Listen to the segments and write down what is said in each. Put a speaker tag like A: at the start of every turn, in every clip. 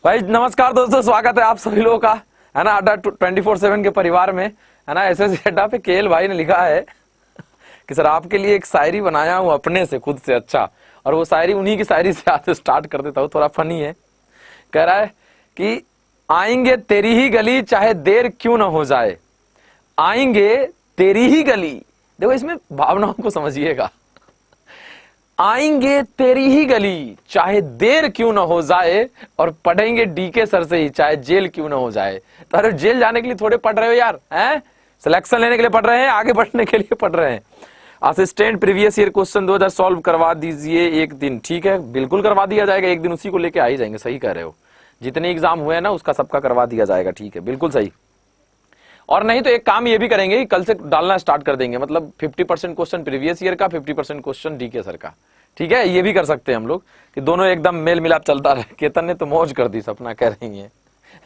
A: भाई नमस्कार दोस्तों, स्वागत है आप सभी लोगों का, है ना, अड्डा 24/7 के परिवार में, है ना। एसएससी अड्डा पे केएल भाई ने लिखा है कि सर आपके लिए एक शायरी बनाया हूं अपने से, खुद से। अच्छा, और वो शायरी उन्हीं की शायरी से आज स्टार्ट कर देता हूं, थोड़ा फनी है। कह रहा है कि आएंगे तेरी ही गली चाहे देर क्यों ना हो जाए, आएंगे तेरी ही गली। देखो इसमें भावनाओं को समझिएगा। आएंगे तेरी ही गली चाहे देर क्यों ना हो जाए, और पढ़ेंगे डीके सर से ही चाहे जेल क्यों ना हो जाए। तो अरे जेल जाने के लिए थोड़े पढ़ रहे हो यार, हैं? सिलेक्शन लेने के लिए पढ़ रहे हैं, आगे बढ़ने के लिए पढ़ रहे हैं। Assistant previous year question 2000 solve करवा दीजिए एक दिन। ठीक है, बिल्कुल करवा दिया जाएगा, एक दिन उसी को लेके आ ही जाएंगे। सही कह रहे हो, जितने एग्जाम हुए हैं ना उसका सबका करवा दिया जाएगा। ठीक है, बिल्कुल सही। और नहीं तो एक काम ये भी करेंगे, कल से डालना स्टार्ट कर देंगे, मतलब 50% क्वेश्चन प्रीवियस ईयर का, 50% क्वेश्चन डीके सर का। ठीक है, ये भी कर सकते हैं हम लोग कि दोनों एकदम मेल मिलाप चलता रहे। केतन ने तो मौज कर दी, सपना कह रही है।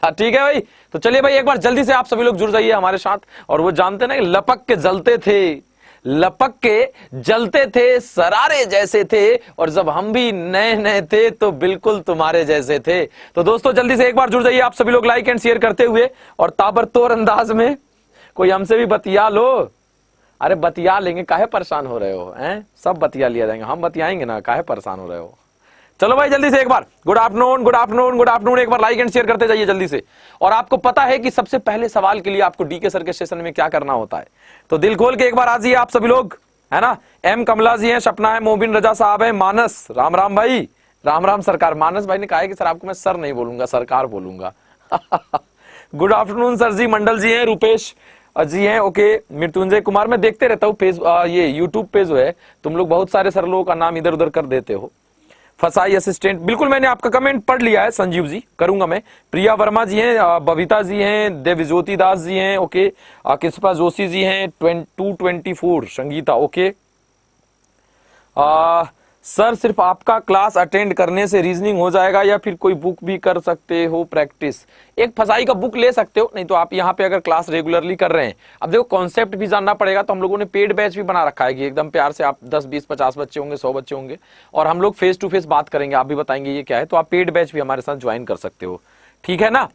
A: हाँ ठीक है भाई, तो चलिए भाई एक बार जल्दी से आप सभी लोग जुड़ जाइए हमारे साथ। और वो जानते ना कि लपक के जलते थे, लपक के जलते थे, सरारे जैसे थे, और जब हम भी नए नए थे तो बिल्कुल तुम्हारे जैसे थे। तो दोस्तों जल्दी से एक बार जुड़ जाइए आप सभी लोग, लाइक एंड शेयर करते हुए, और ताबड़तोड़ अंदाज में कोई हमसे भी बतिया लो। अरे बतिया लेंगे, काहे परेशान हो रहे हो, हैं? सब बतिया लिया जाएंगे, हम बतियाएंगे ना, काहे परेशान हो रहे हो। चलो भाई जल्दी से एक बार good afternoon, good afternoon, good afternoon, एक बार लाइक एंड शेयर करते जाइए जल्दी से। और आपको पता है कि सबसे पहले सवाल के लिए आपको डीके सर के सेशन में क्या करना होता है, तो दिल खोल के एक बार आ जाइए आप सभी लोग, है ना। एम कमला जी हैं, सपना है, मोबिन रजा साहब है, मानस, राम राम भाई, राम राम सरकार। मानस भाई ने कहा है कि सर आपको मैं सर नहीं बोलूंगा, सरकार बोलूंगा। गुड आफ्टरनून सर जी, मंडल जी हैं, रूपेश जी हैं, ओके, मृत्युंजय कुमार। मैं देखते रहता हूँ पेज, ये यूट्यूब पे जो है तुम लोग बहुत सारे सर लोगों का नाम इधर उधर कर देते हो। फसाई असिस्टेंट, बिल्कुल मैंने आपका कमेंट पढ़ लिया है संजीव जी, करूंगा मैं। प्रिया वर्मा जी हैं, बबीता जी हैं, देवज्योति दास जी हैं, ओके, कृष्पा जोशी जी हैं, 224 संगीता, ओके। सर सिर्फ आपका क्लास अटेंड करने से रीजनिंग हो जाएगा या फिर कोई बुक भी कर सकते हो प्रैक्टिस? एक फसाई का बुक ले सकते हो, नहीं तो आप यहाँ पे अगर क्लास रेगुलरली कर रहे हैं, अब देखो कॉन्सेप्ट भी जानना पड़ेगा। तो हम लोगों ने पेड बैच भी बना रखा है कि एकदम प्यार से आप 10 20 50 बच्चे होंगे, 100 बच्चे होंगे, और हम लोग फेस टू फेस बात करेंगे, आप भी बताएंगे ये क्या है, तो आप पेड बैच भी हमारे साथ ज्वाइन कर सकते हो। ठीक है ना।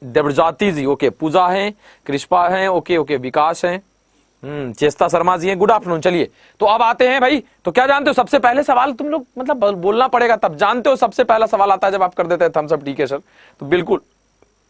A: देवजाति जी, ओके, पूजा है, कृष्पा है, ओके ओके, विकास है, चेस्ता शर्मा जी हैं, गुड आफ्टरनून। चलिए तो अब आते हैं भाई, तो क्या जानते हो सबसे पहले सवाल, तुम लोग मतलब बोलना पड़ेगा तब जानते हो, सबसे पहला सवाल आता है जब आप कर देते हैं थम्स अप डीके सर, तो बिल्कुल,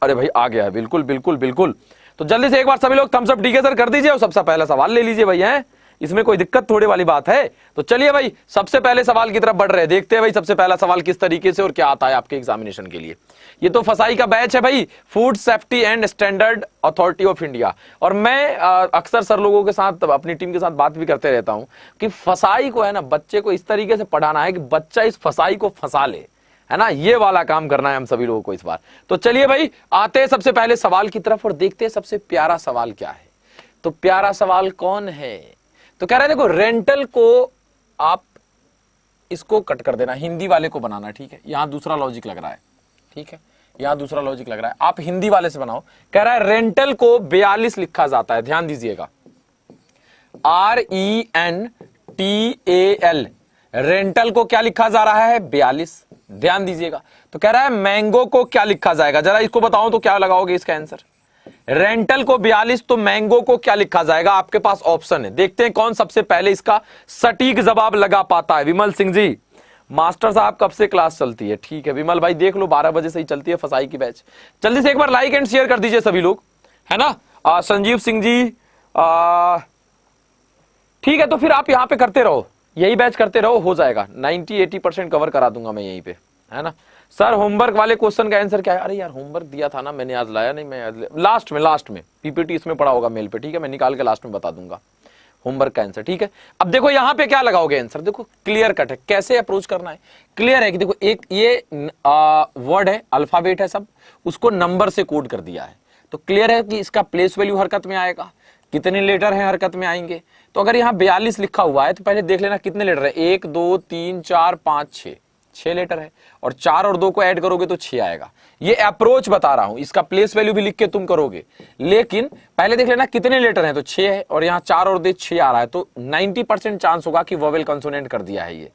A: अरे भाई आ गया है, बिल्कुल बिल्कुल बिल्कुल। तो जल्दी से एक बार सभी लोग थम्स अप डीके सर कर दीजिए और सबसे पहला सवाल ले लीजिए भाई, हैं? इसमें कोई दिक्कत थोड़ी वाली बात है। तो चलिए भाई सबसे पहले सवाल की तरफ बढ़ रहे हैं, देखते हैं भाई सबसे पहला सवाल किस तरीके से और क्या आता है आपके एग्जामिनेशन के लिए। ये तो फसाई का बैच है भाई, food safety and standard authority of India. और मैं अक्सर सर लोगों के साथ, अपनी टीम के साथ बात भी करते रहता हूं कि फसाई को है ना, बच्चे को इस तरीके से पढ़ाना है कि बच्चा इस फसाई को फंसा ले, है ना, ये वाला काम करना है हम सभी लोगों को इस बार। तो चलिए भाई आते हैं सबसे पहले सवाल की तरफ और देखते हैं सबसे प्यारा सवाल क्या है। तो प्यारा सवाल कौन है, तो कह रहा है देखो, रेंटल को आप इसको कट कर देना, हिंदी वाले को बनाना। ठीक है, यहां दूसरा लॉजिक लग रहा है, ठीक है, यहां दूसरा लॉजिक लग रहा है, आप हिंदी वाले से बनाओ। कह रहा है रेंटल को 42 लिखा जाता है, ध्यान दीजिएगा, RENTAL, रेंटल को क्या लिखा जा रहा है, 42, ध्यान दीजिएगा। तो कह रहा है मैंगो को क्या लिखा जाएगा, जरा इसको बताओ तो क्या लगाओगे इसका आंसर। रेंटल को 42, तो मैंगो को क्या लिखा जाएगा, आपके पास ऑप्शन है, देखते हैं कौन सबसे पहले इसका सटीक जवाब लगा पाता है। विमल सिंह जी, मास्टर साहब कब से क्लास चलती है? ठीक है विमल भाई, देख लो 12 बजे से ही चलती है फसाई की बैच। जल्दी से एक बार लाइक एंड शेयर कर दीजिए सभी लोग, है ना। संजीव सिंह जी, ठीक है, तो फिर आप यहां पे करते रहो, यही बैच करते रहो, हो जाएगा, 90-80% कवर करा दूंगा मैं यहीं पे, है ना। सर होमवर्क वाले क्वेश्चन का आंसर क्या है? अरे यार होमवर्क दिया था ना मैंने, आज लाया नहीं मैं, लास्ट में पीपीटी इसमें पड़ा होगा मेल पे, ठीक है, मैं निकाल के लास्ट में बता दूंगा होमवर्क का आंसर। ठीक है, अब देखो यहां पे क्या लगाओगे आंसर, देखो क्लियर कट है, कैसे अप्रोच करना है, क्लियर है कि देखो एक ये वर्ड है, अल्फाबेट है सब, उसको नंबर से कोड कर दिया है, तो क्लियर है कि इसका प्लेस वैल्यू हरकत में आएगा, कितने लेटर हैं हरकत में आएंगे। तो अगर यहाँ 42 लिखा हुआ है तो पहले देख लेना कितने लेटर है, 1 2 3 4 5 6, 6 लेटर है, और 4 और 2 को ऐड करोगे तो 6 आएगा। ये अप्रोच बता रहा हूं, इसका प्लेस वैल्यू भी लिख के तुम करोगे, लेकिन पहले देख लेना कितने लेटर हैं, तो 6 है, और यहाँ 4 और 2 6 आ रहा है, तो 90% चांस होगा कि वोवेल कंसोनेंट कर दिया है ये।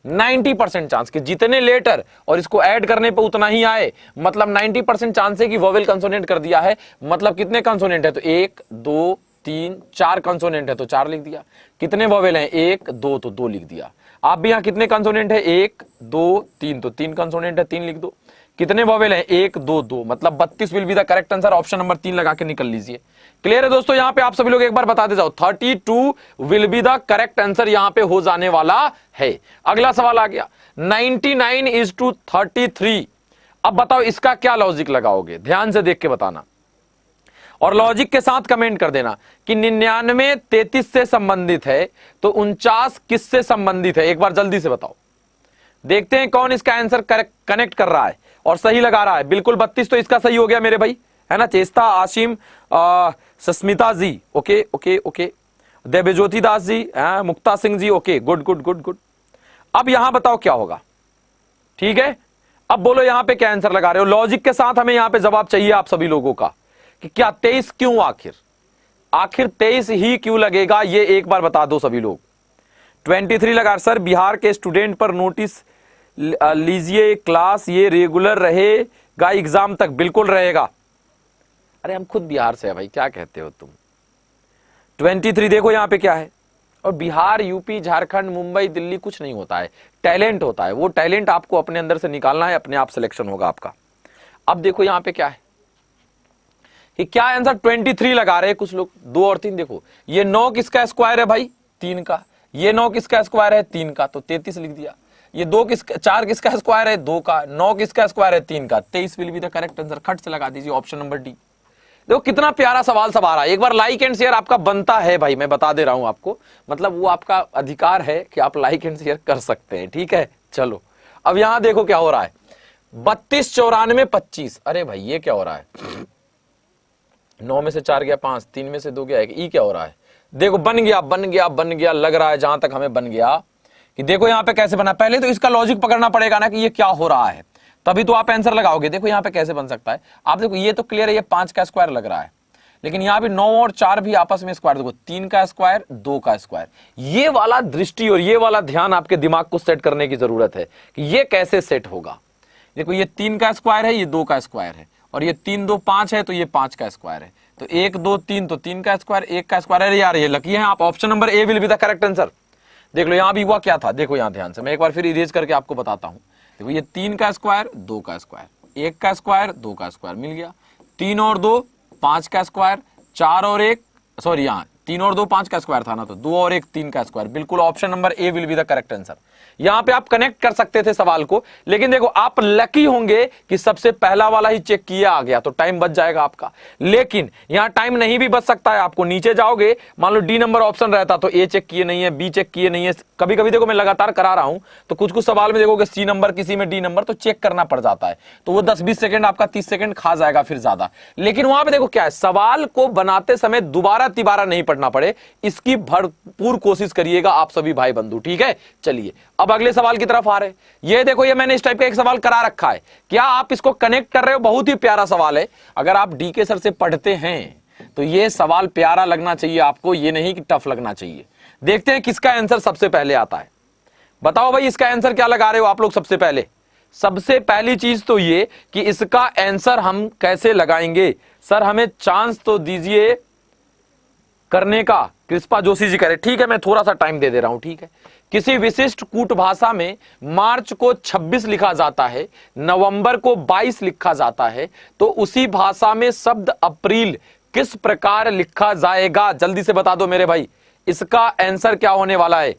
A: 90% चांस कि जितने लेटर और इसको ऐड करने पे उतना ही आए, मतलब 90% चांस है कि वोवेल कंसोनेंट कर दिया है। मतलब कितने कंसोनेंट है, तो 1 2 3 4 कंसोनेंट है तो 4 लिख दिया। कितने वोवेल हैं, 1 2 तो 2 लिख दिया। आप भी यहाँ कितने कंसोनेंट है, 1 2 3 तो 3 कंसोनेंट है, 3 लिख दो। कितने वोवेल हैं, 1 2 2, मतलब 32 will be the correct answer. Option number 3 लगा के निकल लीजिए। क्लियर है दोस्तों, यहाँ पे आप सभी लोग एक बार बताते जाओ, 32 will be the correct answer यहाँ पे हो जाने वाला है। अगला सवाल आ गया, 99 इज टू 33। अब बताओ इसका क्या लॉजिक लगाओगे, ध्यान से देख के बताना और लॉजिक के साथ कमेंट कर देना कि 99 33 से संबंधित है तो 49 किससे संबंधित है, एक बार जल्दी से बताओ। देखते हैं कौन इसका आंसर कनेक्ट कर रहा है और सही लगा रहा है। बिल्कुल 32 तो इसका सही हो गया मेरे भाई, है ना। Chesta, Ashim, Sasmita ji, okay okay okay, Devjyoti Das ji, Mukta Singh ji, okay, good good good good. अब यहां बताओ क्या होगा, ठीक है। अब बोलो यहां पे क्या आंसर लगा रहे हो, लॉजिक के साथ हमें यहां पे जवाब चाहिए आप सभी लोगों का कि क्या 23 क्यों, आखिर 23 ही क्यों लगेगा, ये एक बार बता दो सभी लोग। 23 लगा सर, बिहार के स्टूडेंट पर नोटिस लीजिए, क्लास ये रेगुलर रहेगा एग्जाम तक, बिल्कुल रहेगा। अरे हम खुद बिहार से है भाई, क्या कहते हो तुम। 23 देखो यहां पे क्या है, और बिहार, यूपी, झारखंड, मुंबई, दिल्ली कुछ नहीं होता है, टैलेंट होता है। वो टैलेंट आपको अपने अंदर से निकालना है, अपने आप सिलेक्शन होगा आपका। अब देखो यहां पे क्या है कि क्या आंसर 23 लगा रहे हैं कुछ लोग, 2 और 3। देखो ये 9 किसका स्क्वायर है भाई, 3 का। ये 9 किसका स्क्वायर है, 3 का, तो 33 लिख दिया। ये 4 किसका स्क्वायर है, 2 का। 9 किसका स्क्वायर है, 3 का। 23 will be the correct answer. खट से लगा दीजिए ऑप्शन नंबर डी। देखो कितना प्यारा सवाल सब आ रहा है। एक बार लाइक एंड शेयर आपका बनता है भाई, मैं बता दे रहा हूं आपको, मतलब वो आपका अधिकार है कि आप लाइक एंड शेयर कर सकते हैं, ठीक है। चलो अब यहां देखो क्या हो रहा है, 32 94 25। अरे भाई ये क्या हो रहा है, 9 में से 4 गया 5, 3 में से 2 गया 1, ई क्या हो रहा है। देखो बन गया लग रहा है, जहां तक हमें बन गया कि देखो यहां पे कैसे बना। पहले तो इसका लॉजिक पकड़ना पड़ेगा ना कि ये क्या हो रहा है, तभी तो आप आंसर लगाओगे। देखो यहां पे कैसे बन सकता है, आप देखो ये तो क्लियर है, ये 5 का स्क्वायर लग रहा है, लेकिन यहां भी 9 और 4 भी आपस में स्क्वायर। देखो 3 का स्क्वायर 2 का स्क्वायर। ये वाला दृष्टि और ये वाला ध्यान आपके दिमाग को सेट करने की जरूरत है कि ये कैसे सेट होगा। देखो ये 3 का स्क्वायर है, ये 2 का स्क्वायर है, और ये 3 2 5 है तो ये 5 का स्क्वायर है, तो 1 2 3 तो 3 का स्क्वायर, 1 का स्क्वायर है। यार ये लकी है आप, option number A will be the correct answer. देख लो यहां भी हुआ क्या था, देखो यहां ध्यान से मैं एक बार फिर इरेज करके आपको बताता हूं। देखो ये 3 का स्क्वायर 2 का स्क्वायर, 1 का स्क्वायर 2 का स्क्वायर मिल गया, 3 और 2 5 का स्क्वायर, 4 और 1 सॉरी यहाँ 3 और 2 5 का स्क्वायर था ना, तो 2 और 1 3 का स्क्वायर। बिल्कुल option number A will be the correct answer. यहां पे आप कनेक्ट कर सकते थे सवाल को, लेकिन देखो आप लकी होंगे कि सबसे पहला वाला ही चेक किया आ गया, तो टाइम बच जाएगा आपका। लेकिन यहां टाइम नहीं भी बच सकता है, आपको नीचे जाओगे, मान लो डी नंबर ऑप्शन रहता तो ए चेक किए नहीं है, बी चेक किए नहीं है। कभी कभी देखो मैं लगातार करा रहा हूं तो कुछ कुछ सवाल में देखोगे सी नंबर, किसी में डी नंबर, तो चेक करना पड़ जाता है, तो वो 10-20 सेकंड आपका 30 सेकंड खा जाएगा फिर ज्यादा। लेकिन वहां पे देखो क्या है, सवाल को बनाते समय दोबारा तिबारा नहीं पढ़ना पड़े, इसकी भरपूर कोशिश करिएगा आप सभी भाई बंधु, ठीक है। चलिए अब अगले सवाल की तरफ आ रहे। ये देखो ये मैंने इस टाइप का एक सवाल करा रखा है, क्या आप इसको कनेक्ट कर रहे हो, बहुत ही प्यारा सवाल है। अगर आप डीके सर से पढ़ते हैं तो ये सवाल प्यारा लगना चाहिए आपको, ये नहीं कि टफ लगना चाहिए। देखते हैं किसका आंसर सबसे पहले आता है। बताओ भाई इसका आंसर क्या लगा रहे हो आप लोग सबसे पहले। सबसे पहली चीज तो ये कि इसका आंसर हम कैसे लगाएंगे, सर हमें चांस तो दीजिए करने का। कृष्पा जोशी जी कह रहे ठीक है, मैं थोड़ा सा टाइम दे दे रहा हूं, ठीक है। किसी विशिष्ट कूट भाषा में मार्च को 26 लिखा जाता है, नवंबर को 22 लिखा जाता है, तो उसी भाषा में शब्द अप्रैल किस प्रकार लिखा जाएगा, जल्दी से बता दो मेरे भाई। इसका आंसर क्या होने वाला है।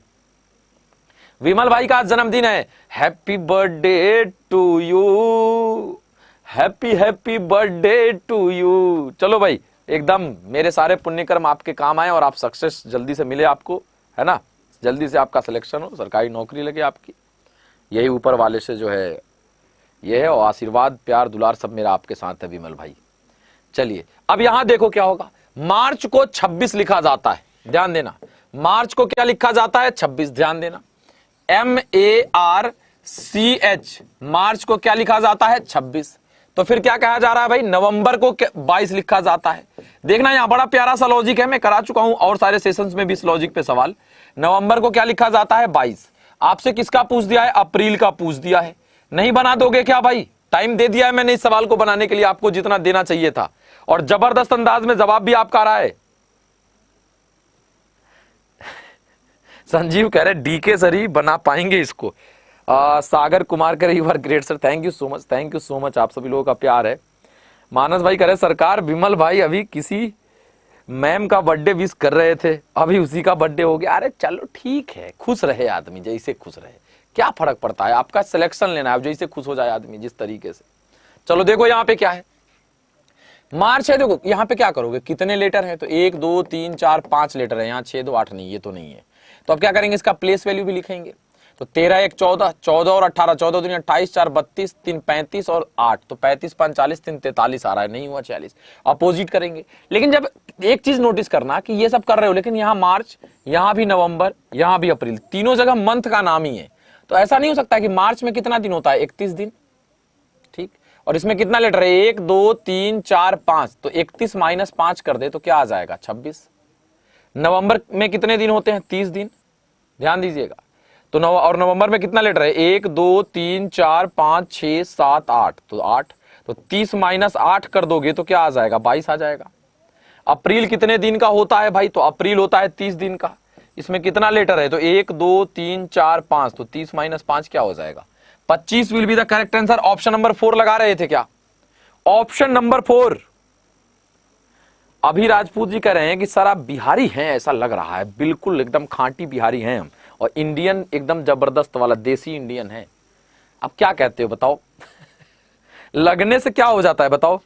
A: विमल भाई का आज जन्मदिन है, happy birthday to you, happy birthday to you. चलो भाई एकदम मेरे सारे पुण्यकर्म आपके काम आए और आप सक्सेस जल्दी से मिले आपको, है ना, जल्दी से आपका सिलेक्शन हो, सरकारी नौकरी लगे आपकी, यही ऊपर वाले से जो है ये है, और आशीर्वाद प्यार दुलार सब मेरा आपके साथ है विमल भाई। चलिए अब यहां देखो क्या होगा, मार्च को 26 लिखा जाता है, ध्यान देना। मार्च को क्या लिखा जाता है, 26, ध्यान देना। MAR CH मार्च को क्या लिखा जाता है 26। तो फिर क्या कहा जा रहा है भाई, नवंबर को 22 लिखा जाता है। देखना यहां बड़ा प्यारा सा लॉजिक है, मैं करा चुका हूं और सारे सेशंस में भी इस लॉजिक पे सवाल। नवंबर को क्या लिखा जाता है 22। आपसे किसका पूछ दिया है, अप्रैल का पूछ दिया है। नहीं बना दोगे क्या भाई, टाइम दे दिया है मैंने इस सवाल को बनाने के लिए, आपको जितना देना चाहिए था, और जबरदस्त अंदाज में जवाब भी आपका आ रहा है। संजीव कह रहे डीके सर ही बना पाएंगे इसको। सागर कुमार कह रहे you are great sir, thank you so much, thank you so much, आप सभी लोगों का प्यार है। मानस भाई कह रहे सरकार विमल भाई अभी किसी मैम का बर्थडे विश कर रहे थे, अभी उसी का बर्थडे हो गया। अरे चलो ठीक है, खुश रहे आदमी, जैसे खुश रहे, क्या फर्क पड़ता है, आपका सिलेक्शन लेना है, जैसे खुश हो जाए आदमी जिस तरीके से। चलो देखो यहाँ पे क्या है, मार्च है, देखो यहाँ पे क्या करोगे, कितने लेटर है, तो 1 2 3 4 5 लेटर है, यहाँ 6 2 8 नहीं, ये तो नहीं है। तो अब क्या करेंगे, इसका प्लेस वैल्यू भी लिखेंगे। तो 13 1 14, 14 और 18, 14 दूनी 28, 4 32, 3 35 और 8, तो 35 5 40, 3 43 आ रहा है, नहीं हुआ 40। अपोजिट करेंगे। लेकिन जब एक चीज नोटिस करना कि ये सब कर रहे हो, लेकिन यहाँ मार्च, यहाँ भी नवंबर, यहाँ भी अप्रैल, तीनों जगह मंथ का नाम ही है। तो ऐसा नहीं हो सकता कि मार्च में कितना दिन होता है, 31 दिन, ठीक, और इसमें कितना लेटर है, 1 2 3 4 5, तो 31 माइनस 5 कर दे तो क्या आ जाएगा 26। नवंबर में कितने दिन होते हैं, 30 दिन, ध्यान दीजिएगा। तो नवंबर में कितना लेटर है, 1 2 3 4 5 6 7 8, तो 8, तो 30 माइनस 8 कर दोगे तो क्या आ जाएगा 22 आ जाएगा। अप्रैल कितने दिन का होता है भाई, तो अप्रैल होता है 30 दिन का। इसमें कितना लेटर है, तो 1 2 3 4 5, तो 30 माइनस 5 क्या हो जाएगा 25 will be the correct answer. Option number 4 लगा रहे थे क्या, ऑप्शन नंबर 4। अभी राजपूत जी कह रहे हैं कि सर आप बिहारी हैं ऐसा लग रहा है, बिल्कुल एकदम खांटी बिहारी हैं हम, और इंडियन एकदम जबरदस्त वाला देसी इंडियन है। अब क्या कहते हो बताओ लगने से क्या हो जाता है बताओ,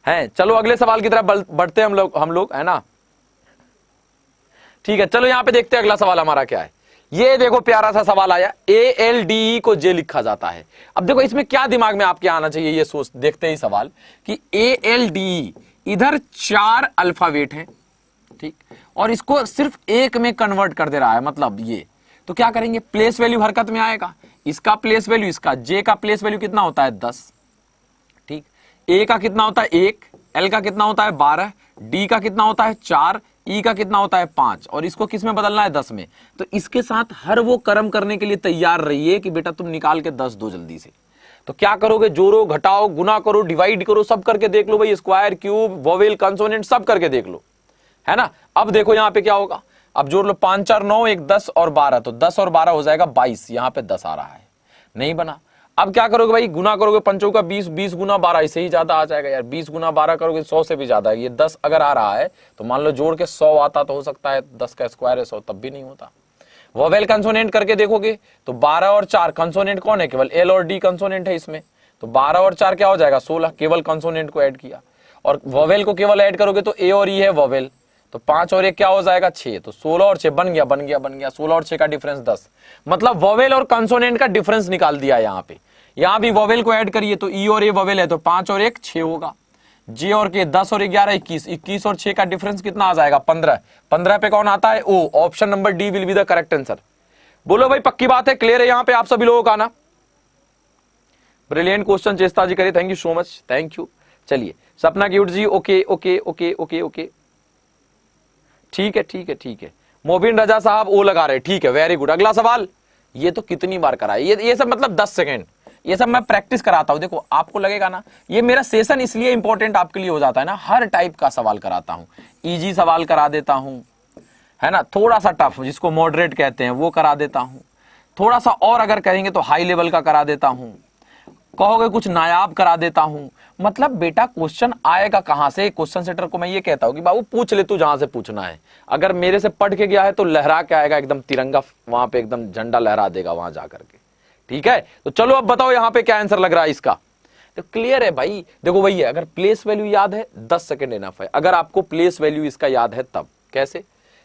A: हैं। चलो अगले सवाल की तरफ बढ़ते हैं हम लोग है ना, ठीक है। चलो यहां पे देखते हैं अगला सवाल हमारा क्या है। ये देखो प्यारा सा सवाल आया, ALDE को J लिखा जाता है। अब देखो इसमें क्या दिमाग में आपके आना चाहिए, ये सोच देखते ही सवाल कि ALDE इधर 4 अल्फाबेट है, ठीक, और इसको सिर्फ एक में कन्वर्ट कर दे रहा है, मतलब ये। तो क्या करेंगे, प्लेस वैल्यू हरकत में आएगा, इसका प्लेस वैल्यू, इसका J का प्लेस वैल्यू कितना होता है 10, ठीक, A का कितना होता है 1, L का कितना होता है 12, D का कितना होता है 4, E का कितना होता है 5, और इसको किस में बदलना है 10 में। तो इसके साथ हर वो कर्म करने के लिए तैयार रहिए कि बेटा तुम निकाल के 10 दो जल्दी से। तो क्या करोगे, जोड़ो घटाओ गुना करो डिवाइड करो, सब करके देख लो भाई, स्क्वायर क्यूब वोवेल कंसोनेंट सब करके देख लो, है ना। अब देखो यहाँ पे क्या होगा, अब जोड़ लो 5 4 9 1 10 और 12, तो 10 और 12 हो जाएगा 22, यहाँ पे 10 आ रहा है, नहीं बना। अब क्या करोगे भाई, गुना करोगे, पंचों का 20, 20 गुना 12, इससे ही ज्यादा आ जाएगा यार, 20 गुना 12 करोगे 100 से भी ज्यादा है। ये 10 अगर आ रहा है तो मान लो जोड़ के 100 आता, तो हो सकता है 10 का स्क्वायर है 100, तब भी नहीं होता। वोवेल कंसोनेंट करके देखोगे तो 12 और 4, कंसोनेंट कौन है, केवल L और D कंसोनेंट है इसमें, तो 12 और 4 क्या हो जाएगा 16, केवल कंसोनेंट को ऐड किया, और वोवेल को केवल ऐड करोगे तो A और E है वोवेल, तो 5 और 1 क्या हो जाएगा 6, तो 16 और 6 बन गया 16 और 6 का डिफरेंस 10, मतलब वोवेल और कंसोनेंट का डिफरेंस निकाल दिया यहाँ पे। यहाँ भी वोवेल को ऐड करिए तो E और A वोवेल है, तो 5 और 1 6 होगा, J और K 10 और 11 21, 21 और 6 का डिफरेंस कितना आ जाएगा 15, 15 पे कौन आता है O, option number D will be the correct answer. बोलो भाई पक्की बात है, क्लियर है यहाँ पे आप सभी लोगों का ना। ब्रिलियंट क्वेश्चन चेस्ता जी करिए, thank you so much, thank you. चलिए Sapna cute ji, okay okay okay okay okay, ठीक है ठीक है ठीक है। मोबिन रजा साहब ओ लगा रहे, ठीक है, वेरी गुड। अगला सवाल, ये तो कितनी बार कराए, ये सब मतलब 10 सेकेंड, ये सब मैं प्रैक्टिस कराता हूं। देखो आपको लगेगा ना ये मेरा सेशन इसलिए इंपॉर्टेंट आपके लिए हो जाता है ना, हर टाइप का सवाल कराता हूं, इजी सवाल करा देता हूं, है ना, थोड़ा सा टफ जिसको मॉडरेट कहते हैं वो करा देता हूं, थोड़ा सा और अगर कहेंगे तो हाई लेवल का करा देता हूं, कहोगे कुछ नायाब करा देता हूं। मतलब बेटा क्वेश्चन आएगा कहां से, क्वेश्चन सेटर को मैं ये कहता हूं कि बाबू पूछ ले तू जहां से पूछना है, अगर मेरे से पढ़ के गया है तो लहरा के आएगा, एकदम तिरंगा वहां पे एकदम झंडा लहरा देगा वहां जाकर के, ठीक है। तो चलो अब बताओ यहाँ पे क्या आंसर लग रहा है इसका, तो क्लियर है भाई। देखो भैया अगर प्लेस वैल्यू याद है 10 सेकेंड इनफ है, अगर आपको प्लेस वैल्यू इसका याद है तब। कैसे,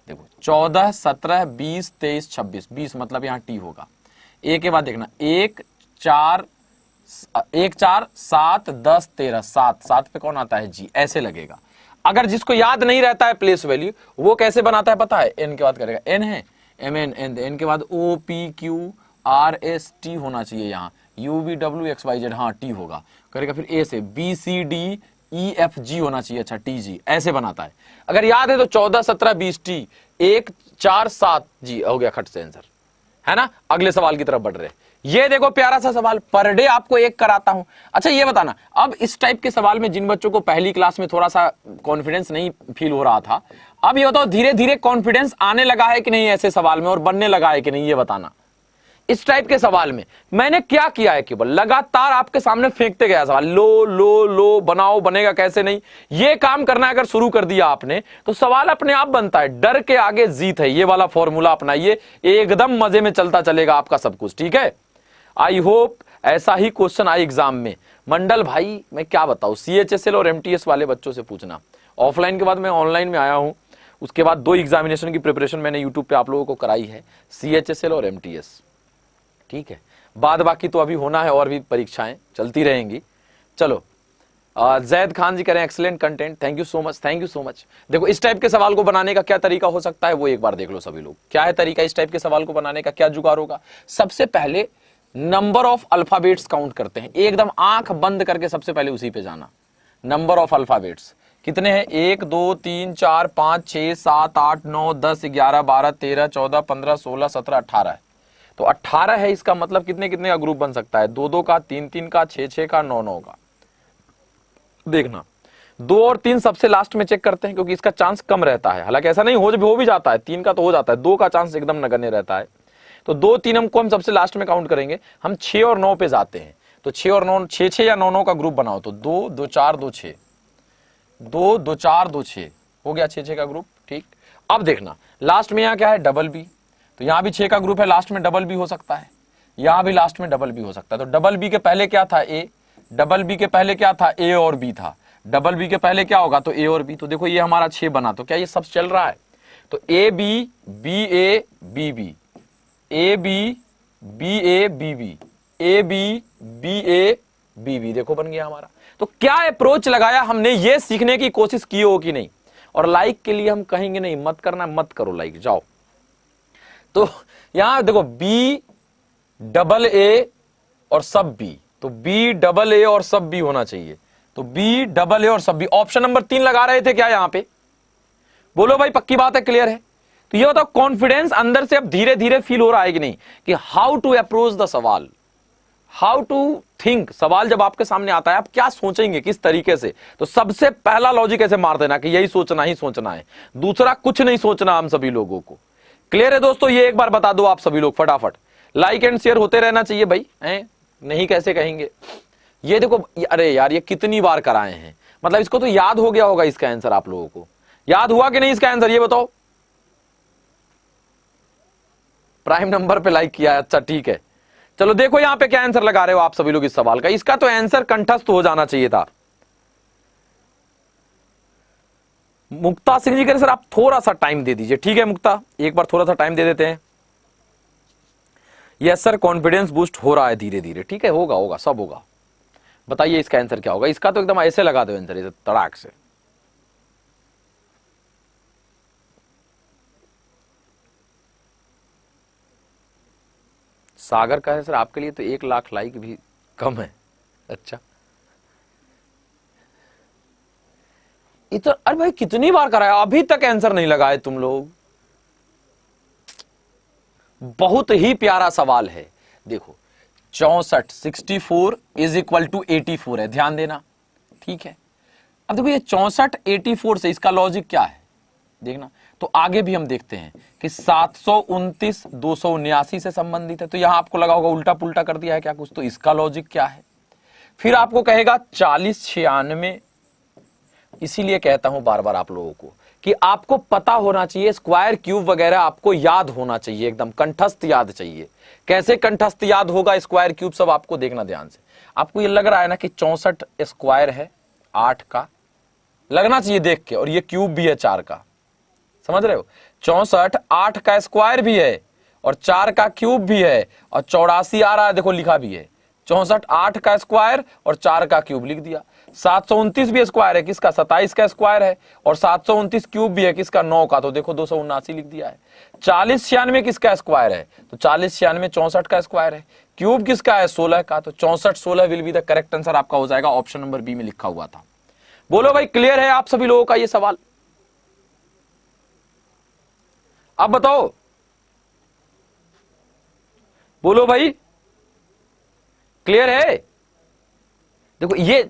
A: देखो 14 17 20 23 26, 20 मतलब यहाँ टी होगा, ए के बाद देखना 1 4 7 10 13, 7 पे कौन आता है जी, ऐसे लगेगा। अगर जिसको याद नहीं रहता है प्लेस वैल्यू वो कैसे बनाता है पता है, एन के बाद करेगा, एन है एम एन एन के बाद ओ पी क्यू RST होना चाहिए यहाँ, UVWXYZ, हाँ T होगा, करेगा फिर A से BCDEFG होना चाहिए, अच्छा TG ऐसे बनाता है। अगर याद है तो 14 17 20 T 1 4 7 जी हो गया खट से आंसर, है ना। अगले सवाल की तरफ बढ़ रहे। ये देखो प्यारा सा सवाल, पर डे आपको एक कराता हूं। अच्छा ये बताना, अब इस टाइप के सवाल में जिन बच्चों को पहली क्लास में थोड़ा सा कॉन्फिडेंस नहीं फील हो रहा था, अब ये बताओ धीरे धीरे कॉन्फिडेंस आने लगा है कि नहीं ऐसे सवाल में, और बनने लगा है कि नहीं, ये बताना। इस टाइप के सवाल में मैंने क्या किया है, केवल लगातार आपके सामने फेंकते गया सवाल, लो लो लो, बनाओ, बनेगा कैसे नहीं, ये काम करना अगर शुरू कर दिया आपने तो सवाल अपने आप बनता है। डर के आगे जीत है, ये वाला फॉर्मूला अपनाइए, एकदम मजे में चलता चलेगा आपका सब कुछ, ठीक है। आई होप ऐसा ही क्वेश्चन आए एग्जाम में। मंडल भाई मैं क्या बताऊं, CHSL और MTS वाले बच्चों से पूछना। ऑफलाइन के बाद मैं ऑनलाइन में आया हूं, उसके बाद 2 एग्जामिनेशन की प्रिपरेशन मैंने यूट्यूब पे आप लोगों को कराई है, CHSL और MTS, ठीक है। बाद बाकी तो अभी होना है, और भी परीक्षाएं चलती रहेंगी। चलो जैद खान जी करें excellent content, thank you so much, thank you so much. देखो इस टाइप के सवाल को बनाने का क्या तरीका हो सकता है वो एक बार देख लो सभी लोग। क्या है तरीका इस टाइप के सवाल को बनाने का, क्या जुगाड़ होगा। सबसे पहले नंबर ऑफ अल्फाबेट्स काउंट करते हैं, एकदम आंख बंद करके सबसे पहले उसी पे जाना। नंबर ऑफ अल्फाबेट्स कितने हैं, 1 2 3 4 5 6 7 8 9 10 11 12 13 14 15 16 17 18 है। तो 18 है, इसका मतलब कितने कितने का ग्रुप बन सकता है, 2 2 का, 3 3 का, 6 6 का, 9 9 का। देखना 2 और 3 सबसे लास्ट में चेक करते हैं, क्योंकि इसका चांस कम रहता है। हालांकि ऐसा नहीं हो भी जाता है, 3 का तो हो जाता है, 2 का चांस एकदम नगण्य रहता है। तो 2 3 हमको हम सबसे लास्ट में काउंट करेंगे। हम 6 और 9 पे जाते हैं, तो 6 और 9, 6 6 या 9 9 का ग्रुप बनाओ, तो 2 2 4 2 6, 2 2 4 2 6 हो गया 6 6 का ग्रुप, ठीक। अब देखना लास्ट में यहाँ क्या है, डबल बी, तो यहाँ भी 6 का ग्रुप है, लास्ट में डबल बी हो सकता है, यहाँ भी लास्ट में डबल बी हो सकता है। तो डबल बी के पहले क्या था, ए, डबल बी के पहले क्या था, ए और बी था, डबल बी के पहले क्या होगा, तो ए और बी। तो देखो ये हमारा 6 बना, तो क्या ये सब चल रहा है, तो A B B A B B, A B B A B B, A B B A B B, देखो बन गया हमारा। तो क्या अप्रोच लगाया हमने, ये सीखने की कोशिश की हो कि नहीं। और लाइक के लिए हम कहेंगे नहीं, मत करना, मत करो लाइक, जाओ। तो यहां देखो बी डबल ए और सब बी, तो बी डबल ए और सब बी होना चाहिए, तो बी डबल ए और सब बी। ऑप्शन नंबर 3 लगा रहे थे क्या यहां पे, बोलो भाई पक्की बात है, क्लियर है। तो ये बताओ कॉन्फिडेंस अंदर से अब धीरे धीरे फील हो रहा है कि नहीं, कि हाउ टू अप्रोच द सवाल, हाउ टू थिंक। सवाल जब आपके सामने आता है आप क्या सोचेंगे, किस तरीके से। तो सबसे पहला लॉजिक ऐसे मार देना कि यही सोचना ही सोचना है, दूसरा कुछ नहीं सोचना हम सभी लोगों को। क्लियर है दोस्तों, ये एक बार बता दो आप सभी लोग फटाफट, लाइक एंड शेयर होते रहना चाहिए भाई, हैं नहीं कैसे कहेंगे। ये देखो, अरे यार ये कितनी बार कराए हैं, मतलब इसको तो याद हो गया होगा, इसका आंसर आप लोगों को याद हुआ कि नहीं इसका आंसर, ये बताओ। प्राइम नंबर पे लाइक किया है, अच्छा ठीक है। चलो देखो यहां पे क्या आंसर लगा रहे हो आप सभी लोग इस सवाल का, इसका तो आंसर कंठस्थ हो जाना चाहिए था। मुक्ता सिंह जी कह रहे सर आप थोड़ा सा टाइम दे दीजिए, ठीक है मुक्ता, एक बार थोड़ा सा टाइम दे देते हैं। यस सर कॉन्फिडेंस बूस्ट हो रहा है धीरे धीरे, ठीक है, होगा होगा सब होगा। बताइए इसका आंसर क्या होगा, इसका तो एकदम ऐसे लगा दो आंसर, तड़ाक से। सागर का है सर आपके लिए तो 1 लाख लाइक भी कम है, अच्छा। इतना, अरे भाई कितनी बार कराया, अभी तक आंसर नहीं लगाए तुम लोग। बहुत ही प्यारा सवाल है, देखो 64 64 इज इक्वल टू 84 है, ध्यान देना, ठीक है। अब देखो ये 64 84 से इसका लॉजिक क्या है देखना, तो आगे भी हम देखते हैं कि 729 279 से संबंधित है, तो यहां आपको लगा होगा उल्टा पुल्टा कर दिया है क्या कुछ, तो इसका लॉजिक क्या है। फिर आपको कहेगा 40 96, इसीलिए कहता हूं बार बार आप लोगों को कि आपको पता होना चाहिए, स्क्वायर क्यूब वगैरह आपको याद होना चाहिए, एकदम कंठस्थ याद चाहिए। कैसे कंठस्थ याद होगा स्क्वायर क्यूब, सब आपको देखना ध्यान से। आपको ये लग रहा है ना कि 64 स्क्वायर है 8 का, लगना चाहिए देख के, और ये क्यूब भी है 4 का, समझ रहे हो। 64 8 का स्क्वायर भी है और 4 का क्यूब भी है, और 84 आ रहा है देखो लिखा भी है, 64 8 का स्क्वायर और 4 का क्यूब लिख दिया। 729 भी स्क्वायर है किसका, 27 का स्क्वायर है, और 729 क्यूब भी है किसका, 9 का, तो देखो 279 लिख दिया है। 40 96 किसका स्क्वायर है, तो 40 96 64 का स्क्वायर है। क्यूब किसका है, 16 का, तो 64 16 will be the correct answer आपका हो जाएगा, ऑप्शन नंबर बी में लिखा हुआ था। बोलो भाई क्लियर है आप सभी लोगों का ये सवाल? अब बताओ, बोलो भाई क्लियर है? देखो ये